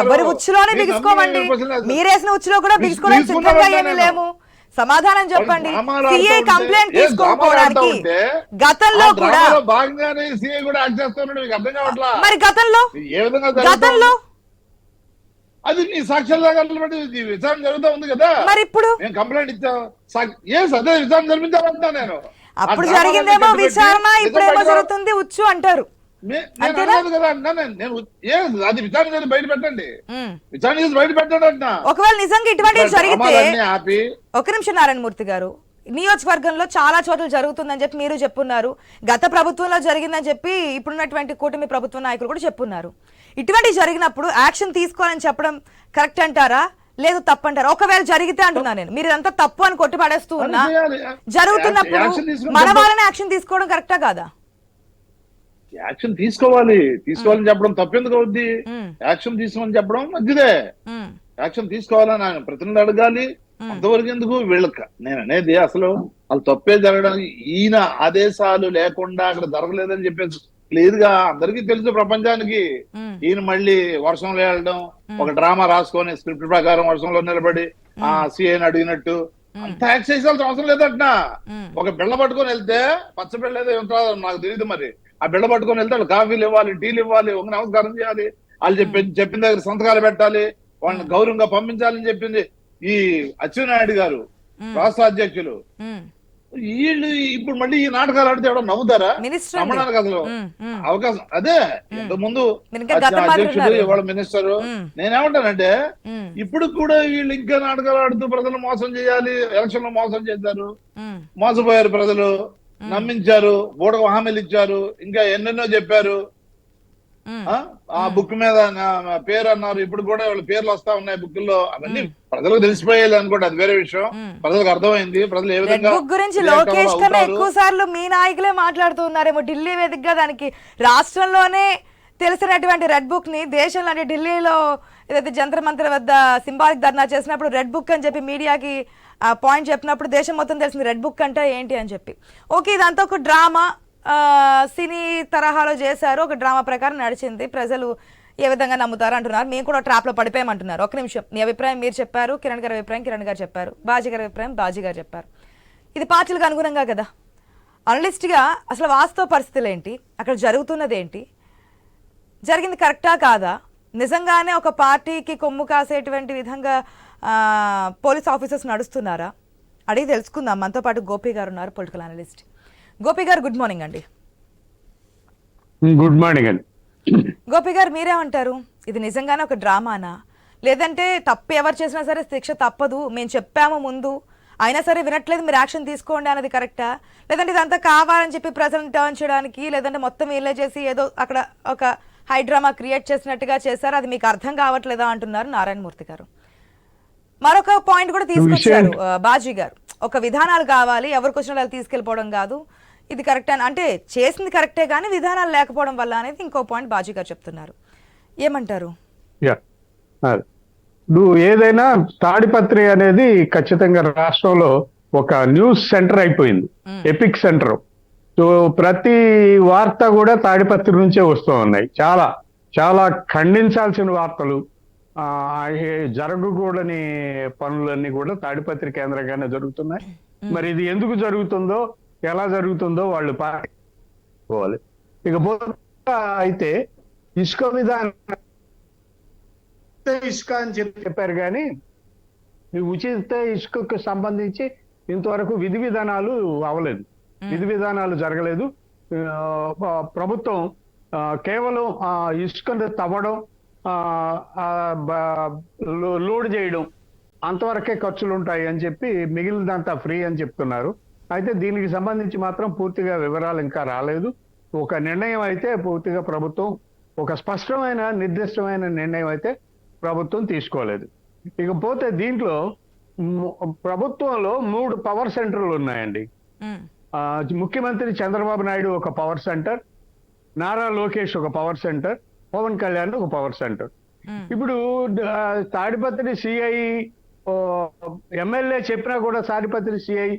ఎవరి ఉచ్చులోనే బిగుసుకోమండి, మీరేసిన ఉచ్చులో కూడా బిగుసుకోవడానికి సిద్ధంగా ఏమీ లేము. సమాధానం చెప్పండి. సిఐ కంప్లైంట్ తీసుకోకపోవడానికి గతంలో కూడా భాగంగానే సిఐ కూడా యాక్ట్ చేస్తున్నాడు. మీకు అర్థం కావట్లా? మరి గతంలో ఏ విధంగా గతంలో అది మీ సాక్ష్యాల బట్టి విచారణ జరుగుతూ ఉంది కదా. మరి ఇప్పుడు మేము కంప్లైంట్ ఇచ్చాం. అదే విచారణ జరిపించాలంటా నేను. అప్పుడు జరిగిందేమో విచారణ, ఇప్పుడేమో జరుగుతుంది ఉచ్చు అంటారు. అది విచారణ చేసి బయట పెట్టండి. విచారణ చేసి బయట పెట్టండి అంటున్నా. ఒకవేళ నిజంగా ఇటువంటివి జరిగితే, ఒక నిమిషం నారాయణమూర్తి గారు, నియోజకవర్గంలో చాలా చోట్ల జరుగుతుందని చెప్పి మీరు చెప్పున్నారు, గత ప్రభుత్వంలో జరిగిందని చెప్పి ఇప్పుడున్నటువంటి కూటమి ప్రభుత్వ నాయకులు కూడా చెప్పున్నారు. ఇటువంటి జరిగినప్పుడు యాక్షన్ తీసుకోవాలని చెప్పడం కరెక్ట్ అంటారా, లేదు తప్పంటారా? ఒకవేళ జరిగితే అంటున్నా నేను, మీరు ఇదంతా తప్పు అని కొట్టి పడేస్తూ ఉన్నా, జరుగుతున్నప్పుడు మన వాళ్ళని యాక్షన్ తీసుకోవడం కరెక్టా కాదా? యాక్షన్ తీసుకోవాలని చెప్పడం తప్పెందుకు అవుద్ది? యాక్షన్ తీసుకోమని చెప్పడం మంచిదే. యాక్షన్ తీసుకోవాలని ఆయన ప్రతినిధులు అడగాలి. అంతవరకు ఎందుకు వీళ్ళకి నేను అనేది అసలు వాళ్ళు తప్పే జరగడానికి ఈయన ఆదేశాలు లేకుండా అక్కడ జరగలేదని చెప్పేసి క్లియర్గా అందరికీ తెలుసు ప్రపంచానికి. ఈయన మళ్ళీ వర్షంలో వెళ్ళడం, ఒక డ్రామా రాసుకొని స్క్రిప్ట్ ప్రకారం వర్షంలో నిలబడి ఆ సిఐని అడిగినట్టు అంత యాక్ట్ చేయాల్సిన అవసరం లేదంట. ఒక బిళ్ళ పట్టుకొని వెళ్తే, పచ్చ బిళ్ళ ఏదో ఉంటుందో నాకు తెలియదు, మరి ఆ బిళ్ళ పట్టుకొని వెళ్తే వాళ్ళు కాఫీలు ఇవ్వాలి, టీలు ఇవ్వాలి, ఒక నమస్కారం చేయాలి, వాళ్ళు చెప్పిన దగ్గర సంతకాలు పెట్టాలి, వాళ్ళని గౌరవంగా పంపించాలని చెప్పింది ఈ అచ్చెన్నాయుడు గారు, రాష్ట్ర అధ్యక్షులు. వీళ్ళు ఇప్పుడు మళ్ళీ ఈ నాటకాలు ఆడితే ఎవడో నవ్వుతారా? నమ్మడానికి అసలు అవకాశం అదే. ఇంతకుముందు అధ్యక్షుడు, ఇవాళ మినిస్టర్. నేనేమంటానంటే ఇప్పుడు కూడా వీళ్ళు ఇంకా నాటకాలు ఆడుతూ ప్రజలు మోసం చేయాలి, ఎలక్షన్ లో మోసం చేశారు, మోసపోయారు, ప్రజలు నమ్మించారు, బూడక హామీలు ఇచ్చారు, ఇంకా ఎన్నెన్నో చెప్పారు. ఆ బుక్ మీద పేరు అన్నారు, ఇప్పుడు కూడా వాళ్ళ పేర్లు వస్తా ఉన్నాయి బుక్కుల్లో. అవన్నీ ప్రజలకు తెలిసిపోయేది అనుకోండి, అది వేరే విషయం. ప్రజలకు అర్థమైంది ప్రజలు ఏ విధంగా గురించి లోకేష్ కన్నా ఎక్కువ సార్లు మీ నాయకులే మాట్లాడుతున్నారేమో. ఢిల్లీ వేదికగా దానికి రాష్ట్రంలోనే తెలిసినటువంటి రెడ్ బుక్ ని దేశంలో, అంటే ఢిల్లీలో ఏదైతే జంతర్ మంతర్ వద్ద సింబాలిక్ ధర్నా చేసినప్పుడు రెడ్ బుక్ అని చెప్పి మీడియాకి పాయింట్ చెప్పినప్పుడు దేశం మొత్తం తెలిసింది రెడ్ బుక్ అంటే ఏంటి అని చెప్పి. ఓకే, ఇదంతా ఒక డ్రామా, సినీ తరహాలో చేశారు, ఒక డ్రామా ప్రకారం నడిచింది, ప్రజలు ఏ విధంగా నమ్ముతారు అంటున్నారు. మేము కూడా ట్రాప్లో పడిపోయామంటున్నారు. ఒక నిమిషం, మీ అభిప్రాయం మీరు చెప్పారు, కిరణ్ గారి అభిప్రాయం కిరణ్ గారు చెప్పారు, బాజీ గారి అభిప్రాయం బాజీ గారు చెప్పారు. ఇది పార్టీలకు అనుగుణంగా కదా. అనలిస్ట్గా అసలు వాస్తవ పరిస్థితులు ఏంటి, అక్కడ జరుగుతున్నది ఏంటి, జరిగింది కరెక్టా కాదా, నిజంగానే ఒక పార్టీకి కొమ్ము కాసేటువంటి విధంగా పోలీస్ ఆఫీసర్స్ నడుస్తున్నారా అడిగి తెలుసుకుందాం. మనతో పాటు గోపి గారు ఉన్నారు, పొలిటికల్ అనలిస్ట్. గోపి గారు గుడ్ మార్నింగ్ అండి. గుడ్ మార్నింగ్ అండి. గోపి గారు మీరేమంటారు, ఇది నిజంగానే ఒక డ్రామానా, లేదంటే తప్పు ఎవరు చేసినా సరే శిక్ష తప్పదు, మేము చెప్పాము ముందు అయినా సరే వినట్లేదు మీరు యాక్షన్ తీసుకోండి అన్నది కరెక్టా, లేదంటే ఇదంతా కావాలని చెప్పి ప్రజలను టర్న్ చేయడానికి, లేదంటే మొత్తం వీళ్ళే చేసి ఏదో అక్కడ ఒక హై డ్రామా క్రియేట్ చేసినట్టుగా చేశారు, అది మీకు అర్థం కావట్లేదా అంటున్నారు నారాయణమూర్తి గారు. మరొక పాయింట్ కూడా తీసుకొచ్చారు బాజీ గారు, ఒక విధానాలు కావాలి, ఎవరికి వచ్చిన వాళ్ళు తీసుకెళ్ళిపోవడం కాదు, ఇది కరెక్ట్ అని, అంటే చేసింది కరెక్టే కానీ విధానాలు లేకపోవడం వల్ల అనేది ఇంకో పాయింట్ బాజీ గారు చెప్తున్నారు. ఏమంటారు? నువ్వు ఏదైనా తాడిపత్రి అనేది ఖచ్చితంగా రాష్ట్రంలో ఒక న్యూస్ సెంటర్ అయిపోయింది, ఎపిక్ సెంటర్. సో ప్రతి వార్త కూడా తాడిపత్రి నుంచే వస్తూ ఉన్నాయి. చాలా చాలా ఖండించాల్సిన వార్తలు, జరగకూడని పనులన్నీ కూడా తాడిపత్రి కేంద్రంగానే జరుగుతున్నాయి. మరి ఇది ఎందుకు జరుగుతుందో, ఎలా జరుగుతుందో వాళ్ళు పాటించుకోవాలి. ఇకపోతే అయితే ఇసుక విధానం, ఇసుక అని చెప్పారు కానీ ఈ ఉచిత ఇసుకకు సంబంధించి ఇంతవరకు విధి విధానాలు అవ్వలేదు, విధి విధానాలు జరగలేదు. ప్రభుత్వం కేవలం ఇసుకను తవ్వడం, లోడ్ చేయడం అంతవరకే ఖర్చులు ఉంటాయి అని చెప్పి మిగిలినంతా ఫ్రీ అని చెప్తున్నారు. అయితే దీనికి సంబంధించి మాత్రం పూర్తిగా వివరాలు ఇంకా రాలేదు. ఒక నిర్ణయం అయితే పూర్తిగా ప్రభుత్వం, ఒక స్పష్టమైన నిర్దిష్టమైన నిర్ణయం అయితే ప్రభుత్వం తీసుకోలేదు. ఇకపోతే దీంట్లో ప్రభుత్వంలో 3 పవర్ సెంటర్లు ఉన్నాయండి. ముఖ్యమంత్రి చంద్రబాబు నాయుడు ఒక పవర్ సెంటర్, నారా లోకేష్ ఒక పవర్ సెంటర్, పవన్ కళ్యాణ్ ఒక పవర్ సెంటర్. ఇప్పుడు తాడిపత్రి సిఐ ఎమ్మెల్యే చెప్పినా కూడా తాడిపత్రి సిఐ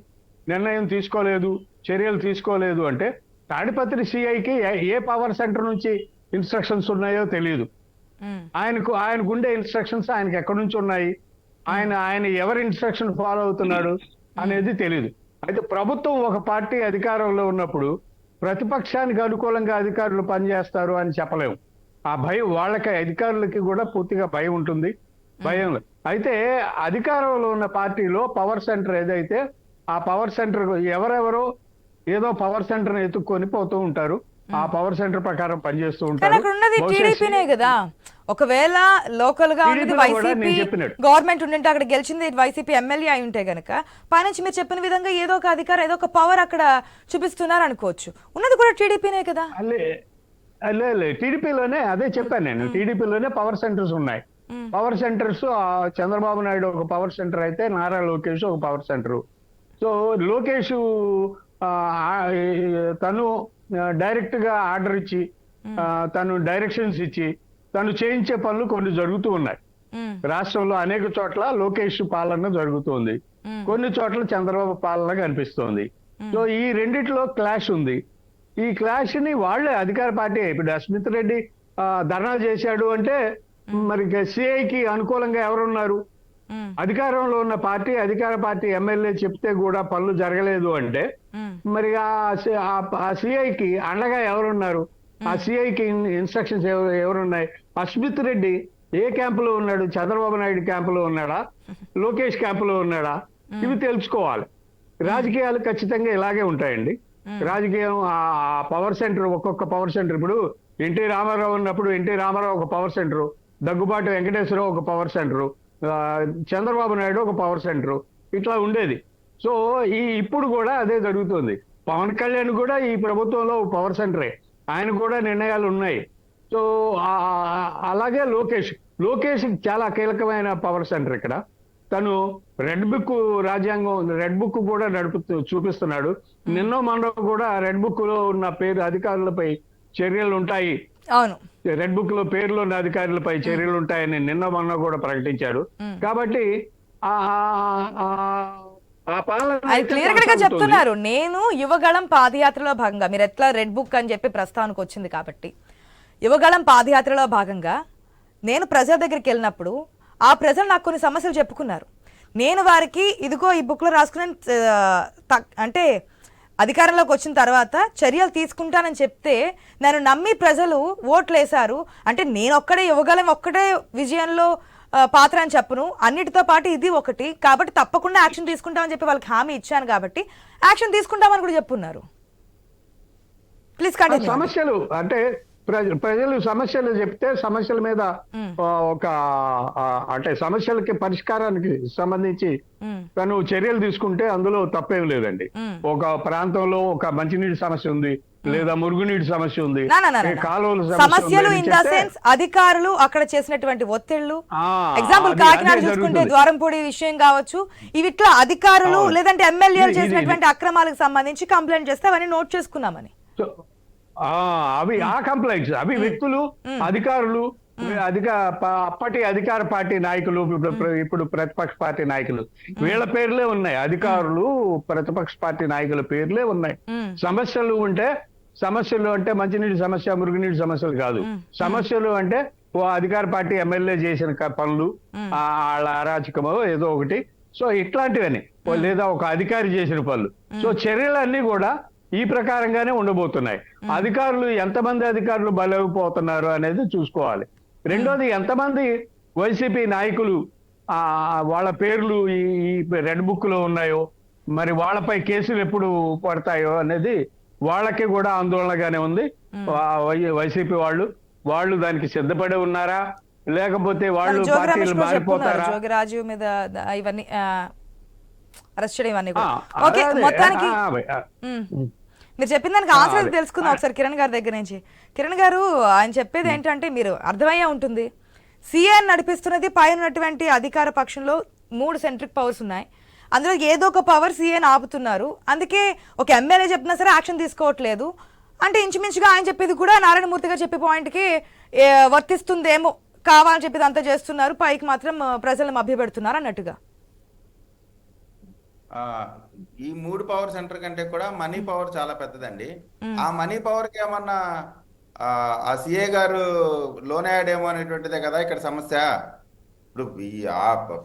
నిర్ణయం తీసుకోలేదు, చర్యలు తీసుకోలేదు అంటే తాడిపత్రి సిఐకి ఏ పవర్ సెంటర్ నుంచి ఇన్స్ట్రక్షన్స్ ఉన్నాయో తెలియదు. ఆయనకు ఉండే ఇన్స్ట్రక్షన్స్ ఆయనకి ఎక్కడి నుంచి ఉన్నాయి, ఆయన ఎవరి ఇన్స్ట్రక్షన్ ఫాలో అవుతున్నాడు అనేది తెలియదు. అయితే ప్రభుత్వం ఒక పార్టీ అధికారంలో ఉన్నప్పుడు ప్రతిపక్షానికి అనుకూలంగా అధికారులు పనిచేస్తారు అని చెప్పలేము. ఆ భయం వాళ్ళకి, అధికారులకి కూడా పూర్తిగా భయం ఉంటుంది. భయం అయితే అధికారంలో ఉన్న పార్టీలో పవర్ సెంటర్ ఏదైతే, ఆ పవర్ సెంటర్ ఎవరెవరో ఏదో పవర్ సెంటర్ ఎత్తుక్కొని పోతూ ఉంటారు, ఆ పవర్ సెంటర్ ప్రకారం పనిచేస్తూ ఉంటారు. కదా, ఒకవేళ లోకల్ గా ఉన్నది వైసీపీ గవర్నమెంట్ ఉండింటే, అక్కడ గెలిచింది వైసీపీ ఎమ్మెల్యే అయి ఉంటే గనక పైనుంచి మీరు చెప్పిన విధంగా ఏదో ఒక అధికారం, ఏదో ఒక పవర్ అక్కడ చూపిస్తున్నారు అనుకోవచ్చు. ఉన్నది కూడా టీడీపీనే కదా. టీడీపీలోనే అదే చెప్పాను నేను, టీడీపీలోనే పవర్ సెంటర్స్ ఉన్నాయి. పవర్ సెంటర్స్ చంద్రబాబు నాయుడు ఒక పవర్ సెంటర్ అయితే నారా లోకేష్ ఒక పవర్ సెంటర్. సో లోకేష్ తను డైరెక్ట్ గా ఆర్డర్ ఇచ్చి, తను డైరెక్షన్స్ ఇచ్చి తను చేయించే పనులు కొన్ని జరుగుతూ ఉన్నాయి. రాష్ట్రంలో అనేక చోట్ల లోకేష్ పాలన జరుగుతుంది, కొన్ని చోట్ల చంద్రబాబు పాలన కనిపిస్తోంది. సో ఈ రెండిట్లో క్లాష్ ఉంది. ఈ క్లాష్ ని వాళ్ళే అధికార పార్టీ, ఇప్పుడు అస్మిత్ రెడ్డి ధర్నా చేశాడు అంటే మరి సిఐకి అనుకూలంగా ఎవరున్నారు? అధికారంలో ఉన్న పార్టీ, అధికార పార్టీ ఎమ్మెల్యే చెప్తే కూడా పనులు జరగలేదు అంటే మరి ఆ సిఐకి అండగా ఎవరున్నారు? ఆ సిఐకి ఇన్స్ట్రక్షన్స్ ఎవరున్నాయి? అస్మిత్ రెడ్డి ఏ క్యాంపులో ఉన్నాడు? చంద్రబాబు నాయుడు క్యాంపులో ఉన్నాడా, లోకేష్ క్యాంపులో ఉన్నాడా? ఇవి తెలుసుకోవాలి. రాజకీయాలు ఖచ్చితంగా ఇలాగే ఉంటాయండి. రాజకీయం ఆ పవర్ సెంటర్, ఒక్కొక్క పవర్ సెంటర్, ఇప్పుడు ఎన్టీ రామారావు ఉన్నప్పుడు ఎన్టీ రామారావు ఒక పవర్ సెంటర్, దగ్గుబాటి వెంకటేశ్వరరావు ఒక పవర్ సెంటర్, చంద్రబాబు నాయుడు ఒక పవర్ సెంటర్, ఇట్లా ఉండేది. సో ఇప్పుడు కూడా అదే జరుగుతుంది. పవన్ కళ్యాణ్ కూడా ఈ ప్రభుత్వంలో పవర్ సెంటరే, ఆయన కూడా నిర్ణయాలు ఉన్నాయి. సో అలాగే లోకేష్ చాలా కీలకమైన పవర్ సెంటర్. ఇక్కడ తను రెడ్ బుక్, రాజ్యాంగం రెడ్ బుక్ కూడా చూపిస్తున్నాడు. నిన్నో మొన్న కూడా రెడ్ బుక్ లో ఉన్న పేరు అధికారులపై చర్యలు ఉంటాయి, అవును, రెడ్ బుక్ లో పేర్లు ఉన్న అధికారులపై చర్యలు ఉంటాయని నిన్న మొన్న కూడా ప్రకటించాడు. కాబట్టి క్లియర్ గా చెప్తున్నారు. నేను యువగళం పాదయాత్రలో భాగంగా మీరు ఎట్లా రెడ్ బుక్ అని చెప్పి ప్రస్తావనకు వచ్చింది కాబట్టి యువగళం పాదయాత్రలో భాగంగా నేను ప్రజల దగ్గరికి వెళ్ళినప్పుడు ఆ ప్రజలు నాకు కొన్ని సమస్యలు చెప్పుకున్నారు. నేను వారికి ఇదిగో ఈ బుక్లో రాసుకుని అంటే అధికారంలోకి వచ్చిన తర్వాత చర్యలు తీసుకుంటానని చెప్తే నన్ను నమ్మి ప్రజలు ఓట్లు వేశారు. అంటే నేను ఒక్కడే యువగలం ఒక్కడే విజయంలో పాత్ర అని చెప్పను, అన్నిటితో పాటు ఇది ఒకటి, కాబట్టి తప్పకుండా యాక్షన్ తీసుకుంటామని చెప్పి వాళ్ళకి హామీ ఇచ్చాను, కాబట్టి యాక్షన్ తీసుకుంటామని కూడా చెప్పున్నారు. Please continue. సమస్యలు అంటే ప్రజలు సమస్యలు చెప్తే సమస్యల మీద ఒక అంటే సమస్యలకి పరిష్కారానికి సంబంధించి తను చర్యలు తీసుకుంటే అందులో తప్పేం లేదండి. ఒక ప్రాంతంలో ఒక మంచినీటి సమస్య ఉంది, లేదా మురుగునీటి సమస్య ఉంది, కాలువల సమస్యలు ఇన్ ద సెన్స్ అధికారులు అక్కడ చేసినటువంటి ఒత్తిళ్లు, ఎగ్జాంపుల్ కాకినాడ చూసుకుంటే ద్వారంపూడి విషయం కావచ్చు, ఇవి ఇట్లా అధికారులు లేదంటే ఎమ్మెల్యేలు చేసినటువంటి అక్రమాలకు సంబంధించి కంప్లైంట్ చేస్తే అవన్నీ నోట్ చేసుకున్నామని. అవి ఆ కంప్లైంట్స్ అవి వ్యక్తులు, అధికారులు, అప్పటి అధికార పార్టీ నాయకులు, ఇప్పుడు ప్రతిపక్ష పార్టీ నాయకులు, వీళ్ళ పేర్లే ఉన్నాయి. అధికారులు, ప్రతిపక్ష పార్టీ నాయకుల పేర్లే ఉన్నాయి. సమస్యలు అంటే మంచినీటి సమస్య, మురుగునీటి సమస్యలు కాదు. సమస్యలు అంటే ఓ అధికార పార్టీ ఎమ్మెల్యే చేసిన పనులు, వాళ్ళ అరాచకమో ఏదో ఒకటి, సో ఇట్లాంటివని, లేదా ఒక అధికారి చేసిన పనులు. సో చర్యలన్నీ కూడా ఈ ప్రకారంగానే ఉండబోతున్నాయి. అధికారులు ఎంతమంది అధికారులు బలైపోతున్నారు అనేది చూసుకోవాలి. రెండోది, ఎంతమంది వైసీపీ నాయకులు వాళ్ళ పేర్లు ఈ రెడ్ బుక్ లో ఉన్నాయో, మరి వాళ్ళపై కేసులు ఎప్పుడు పడతాయో అనేది వాళ్ళకి కూడా ఆందోళనగానే ఉంది. వైసీపీ వాళ్ళు దానికి సిద్ధపడి ఉన్నారా, లేకపోతే వాళ్ళు పార్టీలు మారిపోతారా? జోగిరాజు మీద ఇవన్నీ అరెస్ట్ చేయడం ఇవన్నీ ఓకే. మొత్తానికి మీరు చెప్పిన దానికి ఆన్సర్ తెలుసుకుందాం ఒకసారి కిరణ్ గారి దగ్గర నుంచి. కిరణ్ గారు, ఆయన చెప్పేది ఏంటంటే మీరు అర్థమయ్యే ఉంటుంది, సిఏని నడిపిస్తున్నది పైన ఉన్నటువంటి అధికార పక్షంలో 3 సెంట్రిక్ పవర్స్ ఉన్నాయి, అందులో ఏదో ఒక పవర్ సిఏని ఆపుతున్నారు. అందుకే ఒక ఎమ్మెల్యే చెప్పినా సరే యాక్షన్ తీసుకోవట్లేదు అంటే ఇంచుమించుగా ఆయన చెప్పేది కూడా నారాయణమూర్తి గారు చెప్పే పాయింట్కి వర్తిస్తుందేమో, కావాలని చెప్పేది అంతా చేస్తున్నారు, పైకి మాత్రం ప్రజలను మభ్యపెడుతున్నారు అన్నట్టుగా. ఈ 3 పవర్ సెంటర్ కంటే కూడా మనీ పవర్ చాలా పెద్దదండి. ఆ మనీ పవర్ కి ఏమన్నా ఆ సిఏ గారు లోన్ అయ్యాడేమో అనేటువంటిదే కదా ఇక్కడ సమస్య. ఇప్పుడు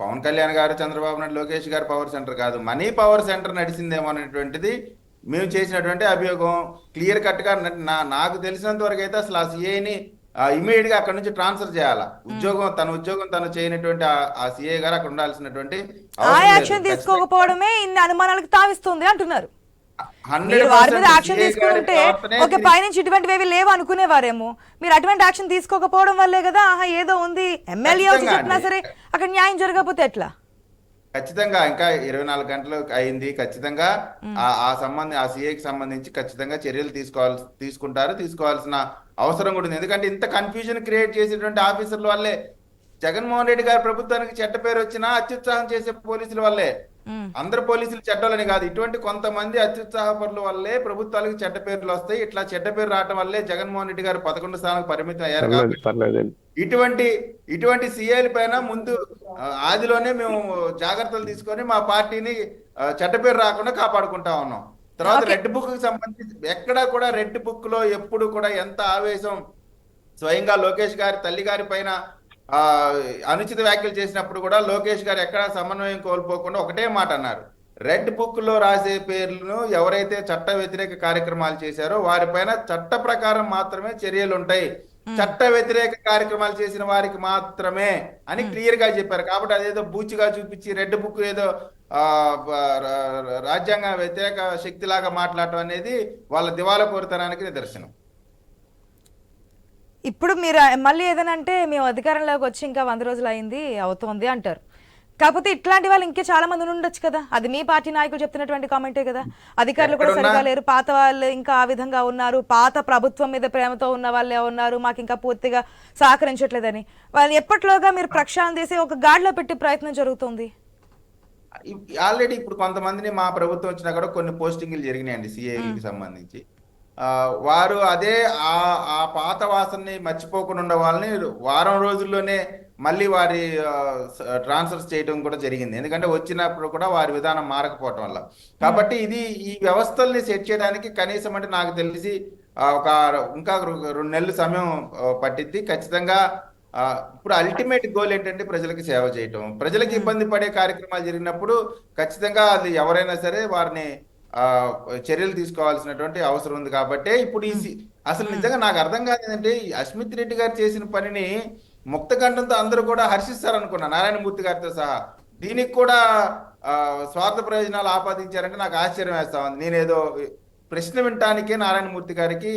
పవన్ కళ్యాణ్ గారు, చంద్రబాబు నాయుడు, లోకేష్ గారు పవర్ సెంటర్ కాదు, మనీ పవర్ సెంటర్ నడిచిందేమో అనేటువంటిది మేము చేసినటువంటి అభియోగం. క్లియర్ కట్ గా నాకు తెలిసినంత వరకు అయితే అసలు ఆ సిఏని ఇమీడియట్ గా అక్కడ నుంచి ట్రాన్స్ఫర్ చేయాలా. తన ఉద్యోగం తను చేయనటువంటి ఆ సిఏ గారు అక్కడ ఉండాల్సినటువంటి యాక్షన్ తీసుకోకపోవడమే ఇన్ని అనుమానాలకు తావిస్తుంది అంటున్నారు. వారి మీద యాక్షన్ తీసుకుంటే ఓకే, పైనుంచి ఇటువంటివి లేవు అనుకునేవారేమో, మీరు అటువంటి యాక్షన్ తీసుకోకపోవడం వల్లే కదా ఏదో ఉంది, ఎమ్మెల్యే వచ్చి చెప్పినా సరే అక్కడ న్యాయం జరగకపోతే ఎట్లా? ఖచ్చితంగా ఇంకా 24 గంటలు అయింది. ఖచ్చితంగా ఆ సిఐకి సంబంధించి ఖచ్చితంగా చర్యలు తీసుకోవాల్సిన అవసరం కూడా ఉంది. ఎందుకంటే ఇంత కన్ఫ్యూజన్ క్రియేట్ చేసేటువంటి ఆఫీసర్ల వల్లే జగన్మోహన్ రెడ్డి గారి ప్రభుత్వానికి చెడ్డ పేరు వచ్చినా అత్యుత్సాహం చేసే పోలీసుల వల్లే. అందరు పోలీసులు చెడ్డోళ్ళని కాదు, ఇటువంటి కొంతమంది అత్యుత్సాహపరుల వల్లే ప్రభుత్వాలకు చెడ్డ పేర్లు వస్తాయి. ఇట్లా చెడ్డ పేరు రావడం వల్లే జగన్మోహన్ రెడ్డి గారు 11 స్థానాలకు పరిమితం అయ్యారు. కాబట్టి ఇటువంటి సీఏల పైన ముందు ఆదిలోనే మేము జాగ్రత్తలు తీసుకొని మా పార్టీని చెడ్డ పేరు రాకుండా కాపాడుకుంటా ఉన్నాం. తర్వాత రెడ్ బుక్ కి సంబంధించి ఎక్కడా కూడా రెడ్ బుక్ లో ఎప్పుడు కూడా ఎంత ఆవేశం, స్వయంగా లోకేష్ గారి తల్లి గారి పైన అనుచిత వ్యాఖ్యలు చేసినప్పుడు కూడా లోకేష్ గారు ఎక్కడా సమన్వయం కోల్పోకుండా ఒకటే మాట అన్నారు, రెడ్ బుక్ లో రాసే పేర్లను ఎవరైతే చట్ట వ్యతిరేక కార్యక్రమాలు చేశారో వారిపైన చట్ట ప్రకారం మాత్రమే చర్యలు ఉంటాయి, చట్ట వ్యతిరేక కార్యక్రమాలు చేసిన వారికి మాత్రమే అని క్లియర్ గా చెప్పారు. కాబట్టి అదేదో బూచిగా చూపించి రెడ్ బుక్ ఏదో రాజ్యాంగ వ్యతిరేక శక్తిలాగా మాట్లాడటం అనేది వాళ్ళ దివాలా కోరితనానికి నిదర్శనం. ఇప్పుడు మీరు మళ్ళీ ఏదనంటే మేము అధికారంలోకి వచ్చి ఇంకా 100 రోజులు అయింది అవుతోంది అంటారు. కాకపోతే ఇట్లాంటి వాళ్ళు ఇంకా చాలా మంది ఉండొచ్చు కదా, అది మీ పార్టీ నాయకులు చెప్తున్నటువంటి కామెంటే కదా. అధికారులు కూడా సరిగా లేరు, పాత వాళ్ళు ఇంకా ఆ విధంగా ఉన్నారు, పాత ప్రభుత్వం మీద ప్రేమతో ఉన్న వాళ్ళే ఉన్నారు, మాకు ఇంకా పూర్తిగా సహకరించట్లేదని. వాళ్ళు ఎప్పట్లోగా మీరు ప్రక్షాళన చేసి ఒక గాడిలో పెట్టే ప్రయత్నం జరుగుతుంది. ఆల్రెడీ ఇప్పుడు కొంతమందిని మా ప్రభుత్వం వచ్చినా కూడా కొన్ని పోస్టింగ్లు జరిగినాయండి సిఐకి సంబంధించి. వారు అదే ఆ పాత వాసనని మర్చిపోకుండా ఉన్న వాళ్ళని వారం రోజుల్లోనే మళ్ళీ వారి ట్రాన్స్ఫర్స్ చేయడం కూడా జరిగింది. ఎందుకంటే వచ్చినప్పుడు కూడా వారి విధానం మారకపోవటం వల్ల. కాబట్టి ఈ వ్యవస్థల్ని సెట్ చేయడానికి కనీసం అంటే నాకు తెలిసి ఒక ఇంకా 2 నెలలు సమయం పట్టిద్ది ఖచ్చితంగా. ఇప్పుడు అల్టిమేట్ గోల్ ఏంటంటే ప్రజలకు సేవ చేయటం. ప్రజలకు ఇబ్బంది పడే కార్యక్రమాలు జరిగినప్పుడు ఖచ్చితంగా అది ఎవరైనా సరే వారిని చర్యలు తీసుకోవాల్సినటువంటి అవసరం ఉంది. కాబట్టి ఇప్పుడు అసలు నిజంగా నాకు అర్థం కాదు ఏంటంటే, ఈ అస్మిత్ రెడ్డి గారు చేసిన పనిని ముక్తకంఠంతో అందరూ కూడా హర్షిస్తారనుకున్నా, నారాయణమూర్తి గారితో సహా. దీనికి కూడా స్వార్థ ప్రయోజనాలు ఆపాదించారంటే నాకు ఆశ్చర్యం వేస్తా ఉంది. నేనేదో ప్రశ్న వినటానికే నారాయణమూర్తి గారికి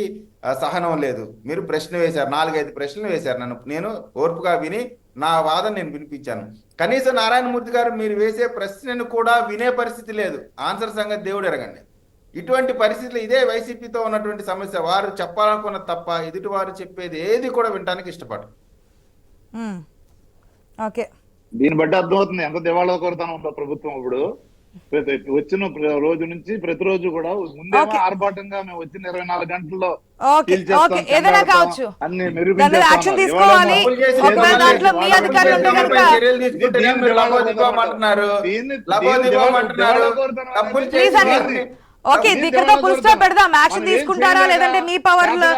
సహనం లేదు. మీరు ప్రశ్న వేశారు, 4-5 ప్రశ్నలు వేశారు. నేను ఓర్పుగా విని నా వాదన నేను వినిపించాను. కనీసం నారాయణమూర్తి గారు మీరు వేసే ప్రశ్నను కూడా వినే పరిస్థితి లేదు. ఆన్సర్ సంగతి దేవుడు ఎరగండి. ఇటువంటి పరిస్థితులు ఇదే వైసీపీతో ఉన్నటువంటి సమస్య. వారు చెప్పాలనుకున్న తప్ప ఎదుటి వారు చెప్పేది ఏది కూడా వినటానికి ఇష్టపడరు. ఓకే, దీన్ని బట్టి అర్థమవుతుంది ఎంత దివాళా కోరుతాను ఉందో ప్రభుత్వం. ఇప్పుడు వచ్చిన రోజు నుంచి ప్రతిరోజు కూడా ముందేమో ఆర్భాటంగా మేము వచ్చిన 24 గంటల్లో ఏదైనా కావచ్చు, యాక్షన్ తీసుకోవాలి. ఒకవేళ దాంట్లో మీ అధికారులు ఉంటే కనుక ప్లీజ్ అండి, ఓకే ఇక్కడతో ఫుల్ స్టాప్ పెడదాం. యాక్షన్ తీసుకుంటారా లేదంటే మీ పవర్ లో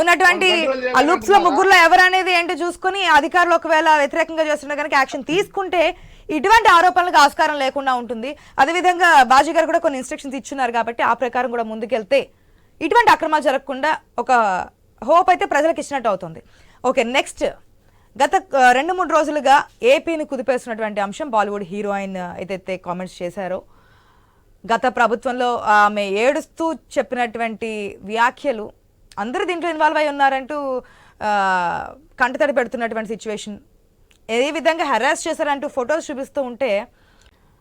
ఉన్నటువంటి ఆ లూప్స్ లో ముగ్గురులో ఎవరనేది ఏంటో చూసుకుని అధికారులు ఒకవేళ వ్యతిరేకంగా చేస్తుంటే కనుక యాక్షన్ తీసుకుంటే ఇటువంటి ఆరోపణలకు ఆస్కారం లేకుండా ఉంటుంది. అదేవిధంగా బాజీ గారు కూడా కొన్ని ఇన్స్ట్రక్షన్స్ ఇచ్చున్నారు కాబట్టి ఆ ప్రకారం కూడా ముందుకెళ్తే ఇటువంటి అక్రమాలు జరగకుండా ఒక హోప్ అయితే ప్రజలకు ఇచ్చినట్టు అవుతుంది. ఓకే, నెక్స్ట్ గత 2-3 రోజులుగా ఏపీని కుదిపేస్తున్నటువంటి అంశం బాలీవుడ్ హీరోయిన్ ఏదైతే కామెంట్స్ చేశారో, గత ప్రభుత్వంలో ఆమె ఏడుస్తూ చెప్పినటువంటి వ్యాఖ్యలు అందరూ దీంట్లో ఇన్వాల్వ్ అయి ఉన్నారంటూ కంటతడి పెడుతున్నటువంటి సిచ్యువేషన్, ఏ విధంగా హెరాస్ చేశారంటూ ఫొటోస్ చూపిస్తూ ఉంటే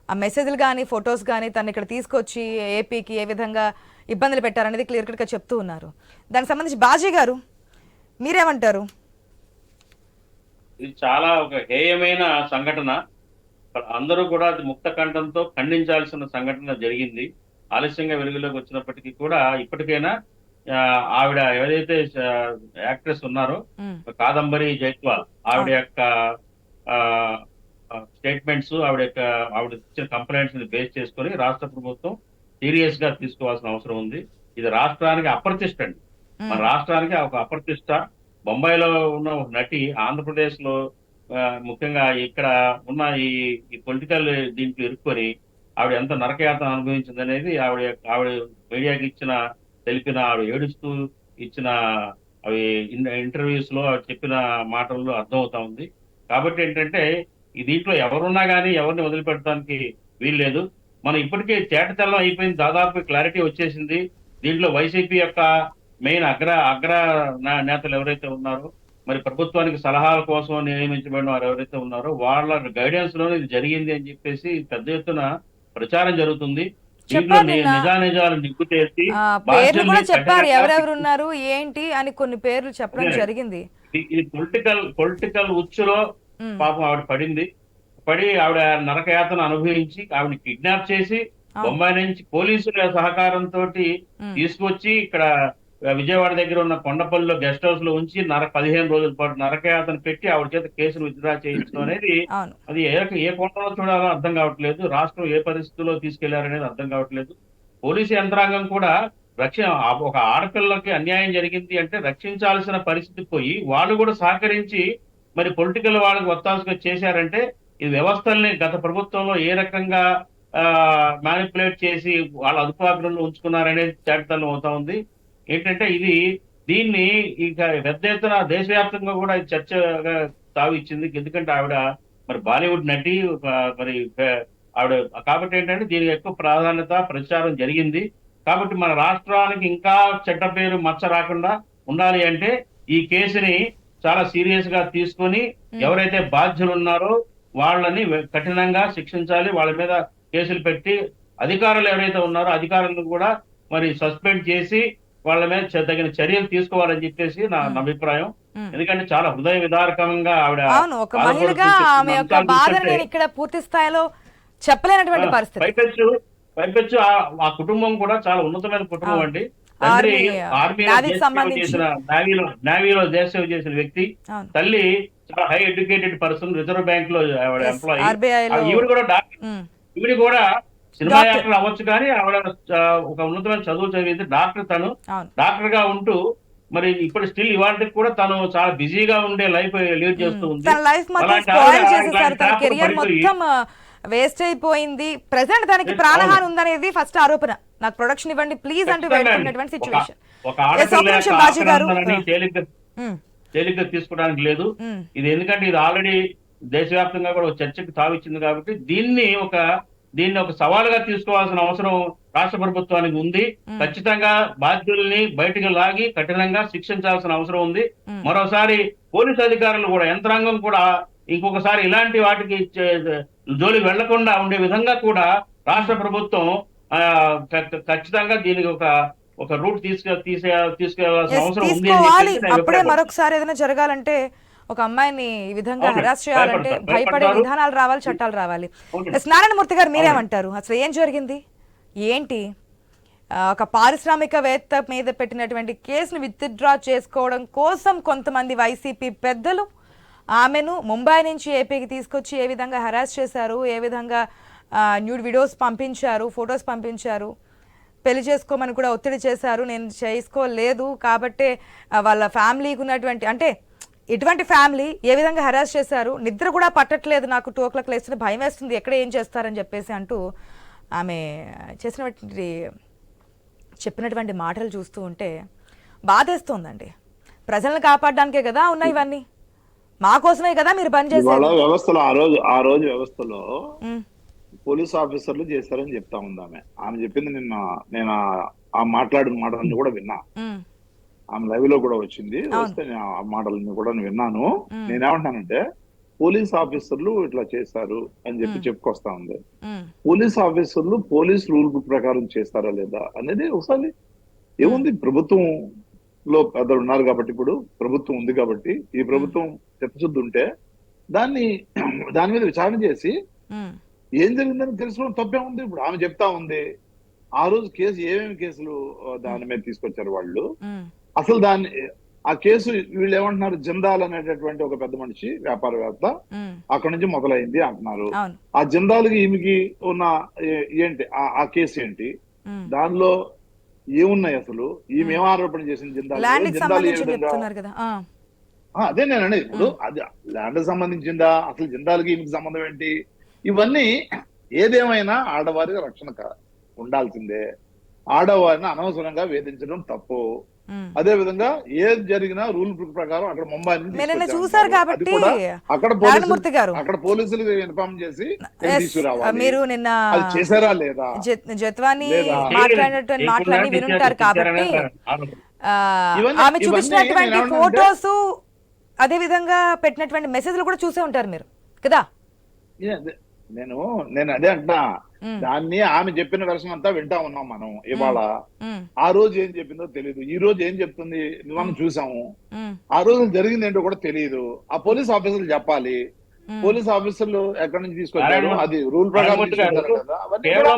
ఆ మెసేజ్లు కానీ ఫొటోస్ కానీ తను ఇక్కడ తీసుకొచ్చి ఏపీకి ఏ విధంగా ఇబ్బందులు పెట్టారనేది క్లియర్ కట్గా చెప్తూ ఉన్నారు. దానికి సంబంధించి బాజీ గారు మీరేమంటారు? ఇది చాలా ఒక హేయమైన సంఘటన. అందరూ కూడా అది ముక్త కంఠంతో ఖండించాల్సిన సంఘటన జరిగింది. ఆలస్యంగా వెలుగులోకి వచ్చినప్పటికీ కూడా ఇప్పటికైనా ఆవిడ ఏదైతే యాక్ట్రెస్ ఉన్నారో కాదంబరి జైస్వాల్, ఆవిడ యొక్క స్టేట్మెంట్స్, ఆవిడ ఇచ్చిన కంప్లైంట్స్ బేస్ చేసుకొని రాష్ట్ర ప్రభుత్వం సీరియస్ గా తీసుకోవాల్సిన అవసరం ఉంది. ఇది రాష్ట్రానికి అప్రతిష్ట అండి. మన రాష్ట్రానికి ఒక అప్రతిష్ట. బొంబాయిలో ఉన్న ఒక నటి ఆంధ్రప్రదేశ్ లో ముఖ్యంగా ఇక్కడ ఉన్న ఈ పొలిటికల్ దీంట్లో ఇరుక్కొని ఆవిడ ఎంత నరకయాతన అనుభవించింది అనేది ఆవిడ మీడియాకి తెలిపిన ఆవిడ ఏడుస్తూ ఇచ్చిన అవి ఇంటర్వ్యూస్ లో ఆవిడ చెప్పిన మాటల్లో అర్థమవుతా ఉంది. కాబట్టి ఏంటంటే ఈ దీంట్లో ఎవరున్నా కానీ ఎవరిని వదిలిపెట్టడానికి వీల్లేదు. మనం ఇప్పటికే తేటతెల్లం అయిపోయింది, దాదాపు క్లారిటీ వచ్చేసింది. దీంట్లో వైసీపీ యొక్క మెయిన్ అగ్ర నేతలు ఎవరైతే ఉన్నారో, మరి ప్రభుత్వానికి సలహాల కోసం నియమించబడిన వారు ఎవరైతే ఉన్నారో వాళ్ళ గైడెన్స్ లోనే ఇది జరిగింది అని చెప్పేసి పెద్ద ఎత్తున ప్రచారం జరుగుతుంది. దీంట్లో నిజానిజాలు నిగ్గు తేల్చి చెప్పారు ఎవరెవరు ఉన్నారు ఏంటి అని కొన్ని పేర్లు చెప్పడం జరిగింది. ఇది పొలిటికల్ ఉచ్చులో పాపం ఆవిడ పడి ఆవిడ నరకయాతన అనుభవించి ఆవిడ కిడ్నాప్ చేసి బొంబాయి నుంచి పోలీసుల సహకారంతో తీసుకొచ్చి ఇక్కడ విజయవాడ దగ్గర ఉన్న కొండపల్లిలో గెస్ట్ హౌస్ లో ఉంచి 15 రోజుల పాటు నరకయాతన పెట్టి ఆవిడ చేత కేసును విత్డ్రా చేయించడం అనేది అది ఏ కోణంలో చూడాలో అర్థం కావట్లేదు. రాష్ట్రం ఏ పరిస్థితుల్లో తీసుకెళ్లారనేది అర్థం కావట్లేదు. పోలీసు యంత్రాంగం కూడా ఒక ఆడపిల్లకి అన్యాయం జరిగింది అంటే రక్షించాల్సిన పరిస్థితి పోయి వాళ్ళు కూడా సహకరించి మరి పొలిటికల్ వాళ్ళకి ఒత్తాసుగా చేశారంటే ఈ వ్యవస్థల్ని గత ప్రభుత్వంలో ఏ రకంగా మ్యానిపులేట్ చేసి వాళ్ళ అదుపాగ్రంలో ఉంచుకున్నారనేది తేటతెల్లం అవుతా ఉంది. ఏంటంటే దీన్ని ఇక పెద్ద ఎత్తున దేశవ్యాప్తంగా కూడా చర్చగా తావిచ్చింది. ఎందుకంటే ఆవిడ మరి బాలీవుడ్ నటి, మరి ఆవిడ కాబట్టి ఏంటంటే దీనికి ఎక్కువ ప్రాధాన్యత ప్రచారం జరిగింది. కాబట్టి మన రాష్ట్రానికి ఇంకా చెడ్డ పేరు మచ్చ రాకుండా ఉండాలి అంటే ఈ కేసుని చాలా సీరియస్ గా తీసుకొని ఎవరైతే బాధ్యులు ఉన్నారో వాళ్ళని కఠినంగా శిక్షించాలి. వాళ్ళ మీద కేసులు పెట్టి అధికారులు ఎవరైతే ఉన్నారో అధికారులను కూడా మరి సస్పెండ్ చేసి వాళ్ళ మీద తగిన చర్యలు తీసుకోవాలని చెప్పేసి నా అభిప్రాయం. ఎందుకంటే చాలా హృదయ విదారకంగా ఆవిడ ఒక మహిళగా ఆమె యొక్క బాధను నేను ఇక్కడ పూర్తి స్థాయిలో చెప్పలేనటువంటి పరిస్థితి. పైపెచ్చు ఆ కుటుంబం కూడా చాలా ఉన్నతమైన కుటుంబం అండి. తండ్రి నేవీలో దేశ సేవ చేసిన వ్యక్తి, తల్లి చాలా high educated person, reserve bank లో ఎంప్లాయీ. ఈవిడ కూడా సినిమా డాక్టర్. యాక్టర్ అవ్వచ్చు, కానీ ఆవిడ ఒక ఉన్నతమైన చదువు చదివింది, డాక్టర్. తను అవును. డాక్టర్ గా ఉంటూ మరి ఇప్పుడు స్టిల్ ఇవాళకి కూడా తను చాలా బిజీగా ఉండే లైఫ్ లీడ్ చేస్తూ ఉంది. తన లైఫ్ మొత్తం అలాంటి స్పాయిల్ ఆవిడ చేసేసారు, ఇలాంటి తన ట్రాప్లో కెరియర్ పడిపోయి- మొత్తం వేస్ట్ అయిపోయింది. ప్రెసెంట్ తనకి Yes, ప్రాణహాని అవును. ఉందనేది ఫస్ట్ ఆరోపణ. నాకు ప్రొడక్షన్ ఇవ్వండి ప్లీజ్ అంటూ ఖచ్చితంగా వేడుకున్నటువంటి అండి. సిచ్యువేషన్. ఒక ఆడపిల్ల యొక్క బాజీ గారు ఆక్రందనని తేలిగ్గా తీసుకోవడానికి లేదు. ఇది ఎందుకంటే ఇది ఆల్రెడీ దేశవ్యాప్తంగా కూడా ఒక చర్చకు తావిచ్చింది కాబట్టి దీన్ని ఒక సవాలుగా తీసుకోవాల్సిన అవసరం రాష్ట్ర ప్రభుత్వానికి ఉంది. ఖచ్చితంగా బాధ్యుల్ని బయటికి లాగి కఠినంగా శిక్షించాల్సిన అవసరం ఉంది. మరోసారి పోలీసు అధికారులు కూడా, యంత్రాంగం కూడా ఇంకొకసారి ఇలాంటి వాటికి జోలి వెళ్లకుండా ఉండే విధంగా కూడా రాష్ట్ర ప్రభుత్వం ఖచ్చితంగా దీనికి ఒక రూట్ తీసుకెళ్లాల్సిన అవసరం ఉంది అని తీసుకోవాలి. చెప్పేసి నేను అప్పుడే అభిప్రాయపడుతున్నాను. మరొకసారి ఏదైనా జరగాలంటే ఒక అమ్మాయిని ఈ విధంగా అవును, హెరాస్ చేయాలంటే భయపడే భయపడతారు. విధానాలు రావాలి, చట్టాలు రావాలి. అవును. ఎస్ నారాయణమూర్తి గారు మీరేమంటారు? అసలు ఏం జరిగింది ఏంటి? ఒక పారిశ్రామికవేత్త మీద పెట్టినటువంటి కేసును విత్డ్రా చేసుకోవడం కోసం కొంతమంది వైసీపీ పెద్దలు ఆమెను ముంబై నుంచి ఏపీకి తీసుకొచ్చి ఏ విధంగా హెరాస్ చేశారు, ఏ విధంగా న్యూడ్ వీడియోస్ పంపించారు, ఫొటోస్ పంపించారు, పెళ్లి చేసుకోమని కూడా ఒత్తిడి చేశారు. నేను చేసుకోలేదు కాబట్టే వాళ్ళ ఫ్యామిలీకి ఉన్నటువంటి, అంటే ఇటువంటి ఫ్యామిలీ ఏ విధంగా హెరాస్ చేశారు, నిద్ర కూడా పట్టట్లేదు నాకు, 2 o'clock లేస్తుంది, భయం వేస్తుంది, ఎక్కడ ఏం చేస్తారని చెప్పేసి అంటూ ఆమె చెప్పినటువంటి మాటలు చూస్తూ ఉంటే బాధేస్తోందండి. ప్రజలను కాపాడడానికే కదా ఉన్నాయి ఇవన్నీ, మా కోసమే కదా మీరు పని చేసేది. వ్యవస్థలో ఆ రోజు వ్యవస్థలో పోలీస్ ఆఫీసర్లు చేశారని చెప్తా ఉంది ఆమె చెప్పింది. నేను ఆ మాట్లాడిన మాటలన్నీ కూడా విన్నా. ఆమె లైవ్ లో కూడా వచ్చింది, వస్తే నేను ఆ మాటలన్నీ కూడా విన్నాను. నేనేమంటానంటే పోలీస్ ఆఫీసర్లు ఇట్లా చేశారు అని చెప్పుకొస్తా ఉంది. పోలీస్ ఆఫీసర్లు పోలీస్ రూల్ బుక్ ప్రకారం చేస్తారా లేదా అనేది ఒకసారి ఏముంది, ప్రభుత్వంలో పెద్దలు ఉన్నారు కాబట్టి, ఇప్పుడు ప్రభుత్వం ఉంది కాబట్టి, ఈ ప్రభుత్వం చిత్తశుద్ధి ఉంటే దాని మీద విచారణ చేసి ఏం జరిగిందని తెలుసుకోవడం తప్పే ఉంది. ఇప్పుడు ఆమె చెప్తా ఉంది ఆ రోజు కేసు ఏమేమి కేసులు దాని మీద తీసుకొచ్చారు వాళ్ళు. అసలు ఆ కేసు వీళ్ళు ఏమంటున్నారు, జిందాల్ అనేటటువంటి ఒక పెద్ద మనిషి వ్యాపారవేత్త అక్కడ నుంచి మొదలైంది అంటున్నారు. ఆ జిందాల్కి ఈమెకి ఉన్న ఏంటి, ఆ కేసు ఏంటి, దానిలో ఏమున్నాయి, అసలు ఈమె ఏం ఆరోపణ చేసింది జిందాల్ ఏ విధంగా, అదే నేనండి. ఇప్పుడు అది ల్యాండ్ సంబంధించిందా, అసలు జిందాల్కి ఈమెకి సంబంధం ఏంటి, ఇవన్నీ ఏదేమైనా ఆడవారికి రక్షణ ఉండాల్సిందే. ఆడవారిని అనవసరంగా వేధించడం తప్పు. అదే విధంగా ఏది జరిగినా రూల్ ప్రకారం అక్కడ ముంబై నుంచి చూసారు కాబట్టి అక్కడ పోలీసులు ఇన్ఫార్మ్ చేసి మీరు నిన్న చేశారా లేదా, జత్వాని మాట్లాడినటువంటి మాటలన్నీ వినుంటారు కాబట్టి ఆమె చూపించినటువంటి ఫోటోస్ అదే విధంగా పెట్టినటువంటి మెసేజ్లు కూడా చూసే ఉంటారు మీరు కదా. నేను అదే అంటున్నా, దాన్ని ఆమె చెప్పిన వెర్షన్ అంతా వింటా ఉన్నాం మనం. ఇవాళ ఆ రోజు ఏం చెప్పిందో తెలియదు, ఈ రోజు ఏం చెప్తుంది మనం చూసాము. ఆ రోజు జరిగింది ఏంటో కూడా తెలియదు. ఆ పోలీస్ ఆఫీసర్లు చెప్పాలి. పోలీస్ ఆఫీసర్లు ఎక్కడి నుంచి తీసుకొచ్చారు, అది రూల్ ప్రకారం వెనకాల ఎవరో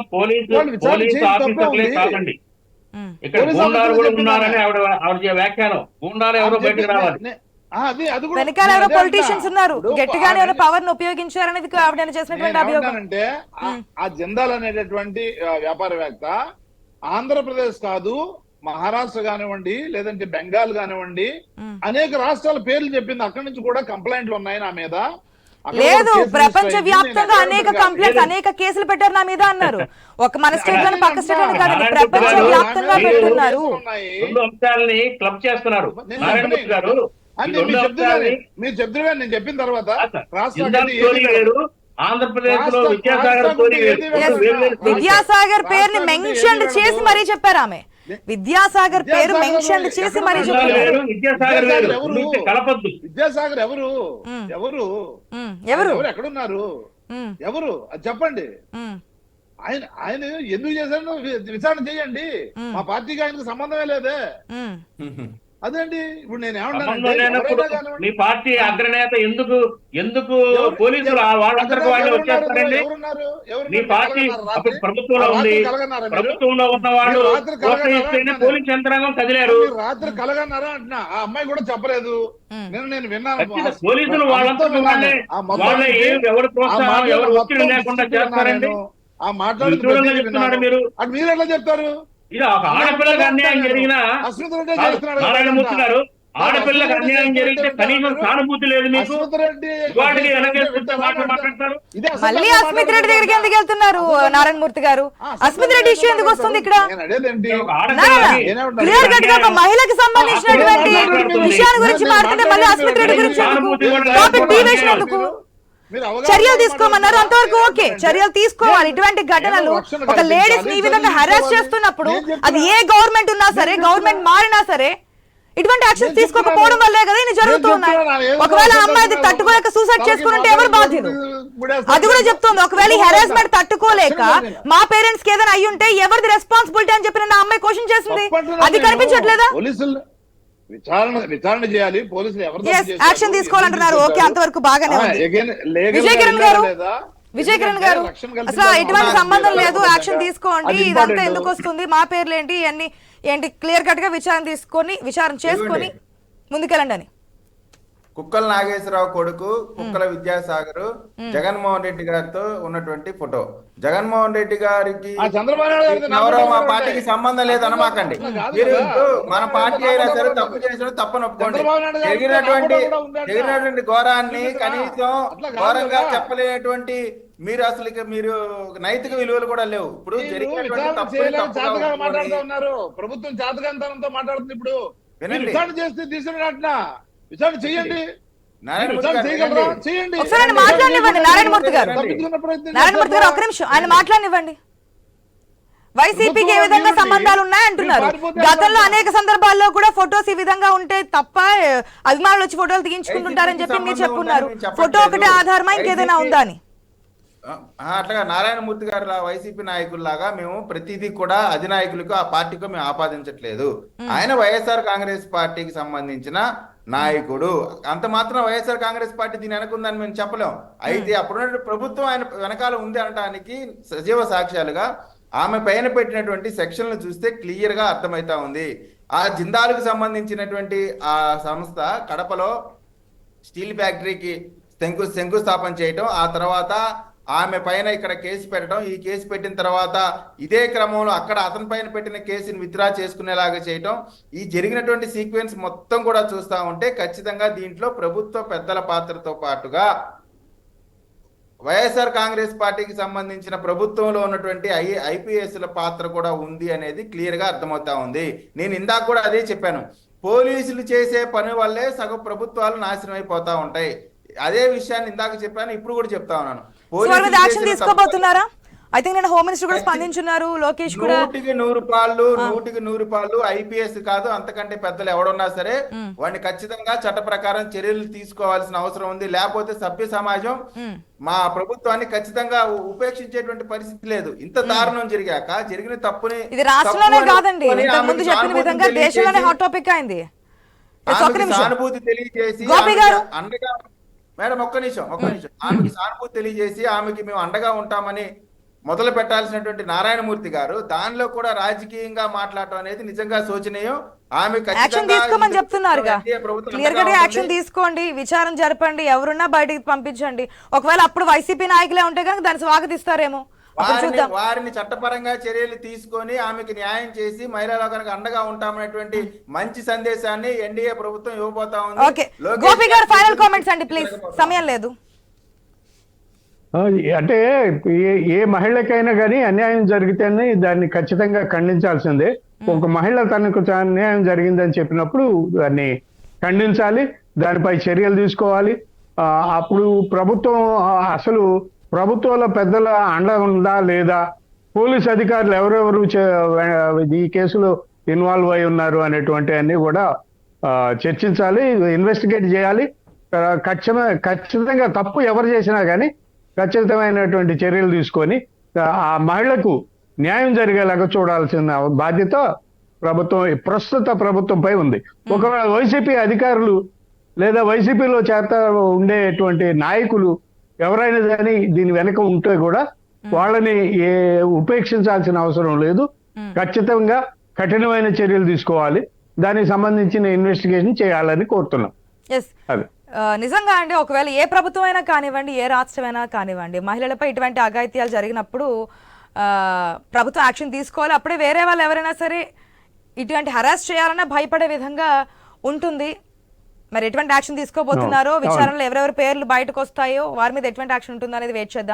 పొలిటీషియన్స్ ఉన్నారు, గట్టిగానే ఎవరో పవర్ ని ఉపయోగించారనేది ఆవిడ చేసినటువంటి అభియోగం. అంటే ఆ జిందాల్ అనేటటువంటి వ్యాపారవేత్త ఆంధ్రప్రదేశ్ కాదు, మహారాష్ట్ర కానివ్వండి, లేదంటే బెంగాల్ కానివ్వండి, అనేక రాష్ట్రాల పేర్లు చెప్పింది. అక్కడి నుంచి కూడా కంప్లైంట్లు ఉన్నాయి నా మీద. లేదు, ప్రపంచ వ్యాప్తంగా అనేక కంప్లైంట్స్, అనేక కేసులు పెట్టారు నా మీద అన్నారు. ఒక మన స్టేట్ లోని పక్క స్టేట్ లోని కాదండి, ప్రపంచ వ్యాప్తంగా పెట్టున్నారు. రెండు అంశాలని క్లబ్ చేస్తున్నారు మీరు చెప్తున్నా. నేను చెప్పిన తర్వాత ఆంధ్రప్రదేశ్ లో విద్యాసాగర్ పేరుని మెన్షన్ చేసి మరీ చెప్పారు ఆమె. విద్యాసాగర్ పేరు మెన్షన్ చేసి మరీ చెప్పారు. విద్యాసాగర్ ఎవరు ఎవరు ఎవరు ఎక్కడున్నారు, ఎవరు అది చెప్పండి. ఆయన ఎందుకు చేశారో విచారణ చేయండి. మా పార్టీకి ఆయనకు సంబంధమే లేదే. అదేంటి ఇప్పుడు నేను ఏమన్నా, మీ పార్టీ అగ్రనేత ఎందుకు పోలీసులు వాళ్ళందరికీ వాళ్ళు వచ్చేస్తారండి? మీ పార్టీ ప్రభుత్వంలో ఉంది, ప్రభుత్వంలో ఉన్న వాళ్ళు పోలీస్ యంత్రాంగం కదిలేరు. రాత్రి కలగన్నారా అంటున్నా, ఆ అమ్మాయి కూడా చెప్పలేదు. నేను విన్నాను. పోలీసులు వాళ్ళంతా వాళ్ళే ఎవరు ప్రోత్సాహం ఎవరు ఒత్తిడి లేకుండా చేస్తారండి. ఆ మాట్లాడుతూ విడ్డూరంగా ప్రతిదీ చెప్తున్నారు విన్నాను. మీరు. అది మీరు ఎట్లా చెప్తారు? ఇది ఒక ఆడపిల్లకి అన్యాయం జరిగినా అస్మిత్ రెడ్డి కాదు, చేస్తున్నాడు నారాయణమూర్తి కదా. గారు, ఆడపిల్లకి అస్మిత్ రెడ్డి అన్యాయం జరిగితే చేస్తున్నాడు కనీసం కదా. సానుభూతి లేదు మీకు. అస్మిత్ రెడ్డి వాటికి చేస్తున్నాడు వెనకేసుకుంటే వింటారా? మాటలు మాట్లాడతారు. ఇదే అసలు మళ్ళీ మాట్లాడుతున్నారు. అస్మిత్ రెడ్డి దగ్గరికి ఎందుకు వెళ్తున్నారు నారాయణమూర్తి గారు? అస్మిత్ రెడ్డి ఇష్యూ ఎందుకు వస్తుంది ఇక్కడ? నేను అడేదేంటి? ఒక ఆడపిల్లకి క్లియర్ కట్ గా ఒక మహిళకి సంబంధించినటువంటి విషయాల గురించి మాట్లాడితే మళ్ళీ అస్మిత్ రెడ్డి గురించి ఎందుకు? టాపిక్ డీవియేషన్ ఎందుకు? మీరు అవగాహన చర్యలు తీసుకోమన్నారు, అంతవరకు ఓకే, చర్యలు తీసుకోవాలి. ఇటువంటి ఘటనలు ఒక లేడీస్ ని ఈ విధంగా హెరాస్ చేస్తున్నప్పుడు అది ఏ గవర్నమెంట్ ఉన్నా సరే, గవర్నమెంట్ మారినా సరే ఇటువంటి యాక్షన్స్ తీసుకోకపోవడం వల్లే కదా ఇన్ని జరుగుతూ ఉన్నాయి. ఒకవేళ అమ్మాయి తట్టుకోలేక సూసైడ్ చేసుకుంటే ఎవరు బాధ్యులు? అది కూడా చెప్తుంది. ఒకవేళ ఈ హెరాస్మెంట్ తట్టుకోలేక మా పేరెంట్స్ కి ఏదైనా అయ్యి ఉంటే ఎవరిది రెస్పాన్సిబిలిటీ అని చెప్పి నా అమ్మాయి క్వశ్చన్ చేస్తుంది. అది కనిపించట్లేదా? పోలీసులు విచారణ చేయాలి. పోలీసులు ఎవరు తప్పు చేశారు? యాక్షన్ తీసుకోవాలంటున్నారు. ఓకే, అంతవరకు బాగానే ఉంది. విజయ్ కిరణ్ గారు, విజయ్ కిరణ్ గారు, అసలు ఎటువంటి సంబంధం లేదు, యాక్షన్ తీసుకోండి. ఇదంతా ఎందుకు వస్తుంది, మా పేర్లు ఏంటి, ఇవన్నీ ఏంటి, క్లియర్ కట్ గా విచారణ చేసుకొని ముందుకెళ్ళండి అని. కుక్కల నాగేశ్వరరావు కొడుకు కుక్కల విద్యాసాగర్ జగన్మోహన్ రెడ్డి గారితో ఉన్నటువంటి ఫోటో. జగన్మోహన్ రెడ్డి గారికి చంద్రబాబు నాయుడు గారితో ఎవరో మా పార్టీకి సంబంధం లేదు అనమాకండి. మీరు మన పార్టీ అయినా సరే తప్పు చేసిన తప్పని ఒప్పుకోండి. జరిగినటువంటి ఘోరాన్ని కనీసం ఘోరంగా చెప్పలేనటువంటి మీరు అసలు మీరు నైతిక విలువలు కూడా లేవు. ఇప్పుడు జరిగినటువంటి తప్పుగా మాట్లాడుతూ ఉన్నారు. ప్రభుత్వం జాతకంతనంతో మాట్లాడుతుంది. ఇప్పుడు వినండి. విచారణ చేస్తే తీసుకున్నట్ల విచారణ చేయండి. ఒకసారి ఆయన మాట్లాడనివ్వండి. నారాయణమూర్తి గారు, నారాయణమూర్తి గారు ఒక్క నిమిషం, ఆయన మాట్లాడనివ్వండి. వైసీపీకి ఏ విధంగా సంబంధాలు ఉన్నాయంటున్నారు. గతంలో అనేక సందర్భాల్లో కూడా ఫోటోస్ ఈ విధంగా ఉంటే తప్ప అభిమానులు వచ్చి ఫోటోలు తీయించుకుంటుంటారని చెప్పి మీరు చెప్పున్నారు. ఫోటో ఒకటే ఆధారమా, ఇంకేదైనా ఉందా అని? అట్లాగా నారాయణమూర్తి గారు వైసీపీ నాయకుల్లాగా మేము ప్రతిదీ కూడా అధినాయకులకు ఆ పార్టీకి మేము ఆపాదించట్లేదు. ఆయన వైఎస్ఆర్ కాంగ్రెస్ పార్టీకి సంబంధించిన నాయకుడు. అంత మాత్రం వైఎస్ఆర్ కాంగ్రెస్ పార్టీ దీని వెనకుందని మేము చెప్పలేం. అయితే అప్పుడున్న ప్రభుత్వం ఆయన వెనకాల ఉంది అనడానికి సజీవ సాక్ష్యాలుగా ఆమె పైన పెట్టినటువంటి సెక్షన్లు చూస్తే క్లియర్ గా అర్థమైతా ఉంది. ఆ జిందాల్కు సంబంధించినటువంటి ఆ సంస్థ కడపలో స్టీల్ ఫ్యాక్టరీకి శంకుస్థాపన చేయటం, ఆ తర్వాత ఆమె పైన ఇక్కడ కేసు పెట్టడం, ఈ కేసు పెట్టిన తర్వాత ఇదే క్రమంలో అక్కడ అతని పైన పెట్టిన కేసుని విత్డ్రా చేసుకునేలాగా చేయటం, ఈ జరిగినటువంటి సీక్వెన్స్ మొత్తం కూడా చూస్తా ఉంటే ఖచ్చితంగా దీంట్లో ప్రభుత్వ పెద్దల పాత్రతో పాటుగా వైఎస్ఆర్ కాంగ్రెస్ పార్టీకి సంబంధించిన ప్రభుత్వంలో ఉన్నటువంటి ఐపీఎస్ల పాత్ర కూడా ఉంది అనేది క్లియర్ గా అర్థమవుతా ఉంది. నేను ఇందాక కూడా అదే చెప్పాను. పోలీసులు చేసే పని వల్లే సగం ప్రభుత్వాలు నాశనం అయిపోతా ఉంటాయి. అదే విషయాన్ని ఇందాక చెప్పాను, ఇప్పుడు కూడా చెప్తా ఉన్నాను. యాక్షన్ తీసుకోబోతున్నారా? ఐ థింక్ నేను హోమ్ మినిస్టర్ కూడా స్పందించున్నారు. లోకేష్ కూడా 100% ఐపీఎస్ కాదు, అంతకంటే పెద్దలు ఎవడున్నా సరే వాడిని ఖచ్చితంగా చట్ట ప్రకారం చర్యలు తీసుకోవాల్సిన అవసరం ఉంది. లేకపోతే సభ్య సమాజం మా ప్రభుత్వాన్ని ఖచ్చితంగా ఉపేక్షించేటువంటి పరిస్థితి లేదు. ఇంత దారుణం జరిగిన తప్పుని ఇది రాష్ట్రంలోనే కాదండి, ముందు చెప్పిన విధంగా దేశంలోనే హాట్ టాపిక్ అయింది. సానుభూతి తెలియజేసి అండగా మేడం ఒక్క నిమిషం ఆమెకి సానుభూతి తెలియజేసి ఆమెకి మేము అండగా ఉంటామని మొదలు పెట్టాల్సినటువంటి నారాయణమూర్తి గారు దానిలో కూడా రాజకీయంగా మాట్లాడటం అనేది నిజంగా శోచనీయం. ఆమె యాక్షన్ తీసుకోమని చెప్తున్నారుగా, క్లియర్ గా యాక్షన్ తీసుకోండి, విచారణ జరపండి, ఎవరున్నా బయటికి పంపించండి. ఒకవేళ అప్పుడు వైసీపీ నాయకులే ఉంటే కనుక దాన్ని స్వాగతిస్తారేమో. వారిని చట్టపరంగా చర్యలు తీసుకొని ఆమెకి న్యాయం చేసి మహిళల కనుక అండగా ఉంటామనేటువంటి మంచి సందేశాన్ని ఎన్డీఏ ప్రభుత్వం ఇవ్వబోతా ఉంది. ఓకే, గోపి గారు ఫైనల్ కామెంట్స్ అండి ప్లీజ్, సమయం లేదు. అంటే ఏ మహిళకైనా కానీ అన్యాయం జరిగితేనే దాన్ని ఖచ్చితంగా ఖండించాల్సిందే. ఒక మహిళ తనకు అన్యాయం జరిగిందని చెప్పినప్పుడు దాన్ని ఖండించాలి, దానిపై చర్యలు తీసుకోవాలి. అప్పుడు ప్రభుత్వం అసలు ప్రభుత్వాల పెద్దల అండ ఉందా లేదా, పోలీస్ అధికారులు ఎవరెవరు ఈ కేసులో ఇన్వాల్వ్ అయి ఉన్నారు అనేటువంటి అన్ని కూడా చర్చించాలి, ఇన్వెస్టిగేట్ చేయాలి. ఖచ్చితంగా తప్పు ఎవరు చేసినా కానీ ఖచ్చితమైనటువంటి చర్యలు తీసుకొని ఆ మహిళకు న్యాయం జరిగేలాగా చూడాల్సిన బాధ్యత ప్రస్తుత ప్రభుత్వంపై ఉంది. ఒకవేళ వైసీపీ అధికారులు లేదా వైసీపీలో ఉండేటువంటి నాయకులు ఎవరైనా కానీ దీని వెనక ఉంటే కూడా వాళ్ళని ఉపేక్షించాల్సిన అవసరం లేదు. ఖచ్చితంగా కఠినమైన చర్యలు తీసుకోవాలి, దానికి సంబంధించిన ఇన్వెస్టిగేషన్ చేయాలని కోరుతున్నాం. నిజంగా అండి, ఒకవేళ ఏ ప్రభుత్వం అయినా కానివ్వండి, ఏ రాష్ట్రమైనా కానివ్వండి, మహిళలపై ఇటువంటి అఘాయిత్యాలు జరిగినప్పుడు ప్రభుత్వం యాక్షన్ తీసుకోవాలి. అప్పుడే వేరే వాళ్ళు ఎవరైనా సరే ఇటువంటి హరాస్ చేయాలన్నా భయపడే విధంగా ఉంటుంది. మరి ఎటువంటి యాక్షన్ తీసుకోబోతున్నారో, విచారణలో ఎవరెవరి పేర్లు బయటకు వస్తాయో వారి మీద ఎటువంటి యాక్షన్ ఉంటుందో అనేది వెయిట్ చేద్దాం.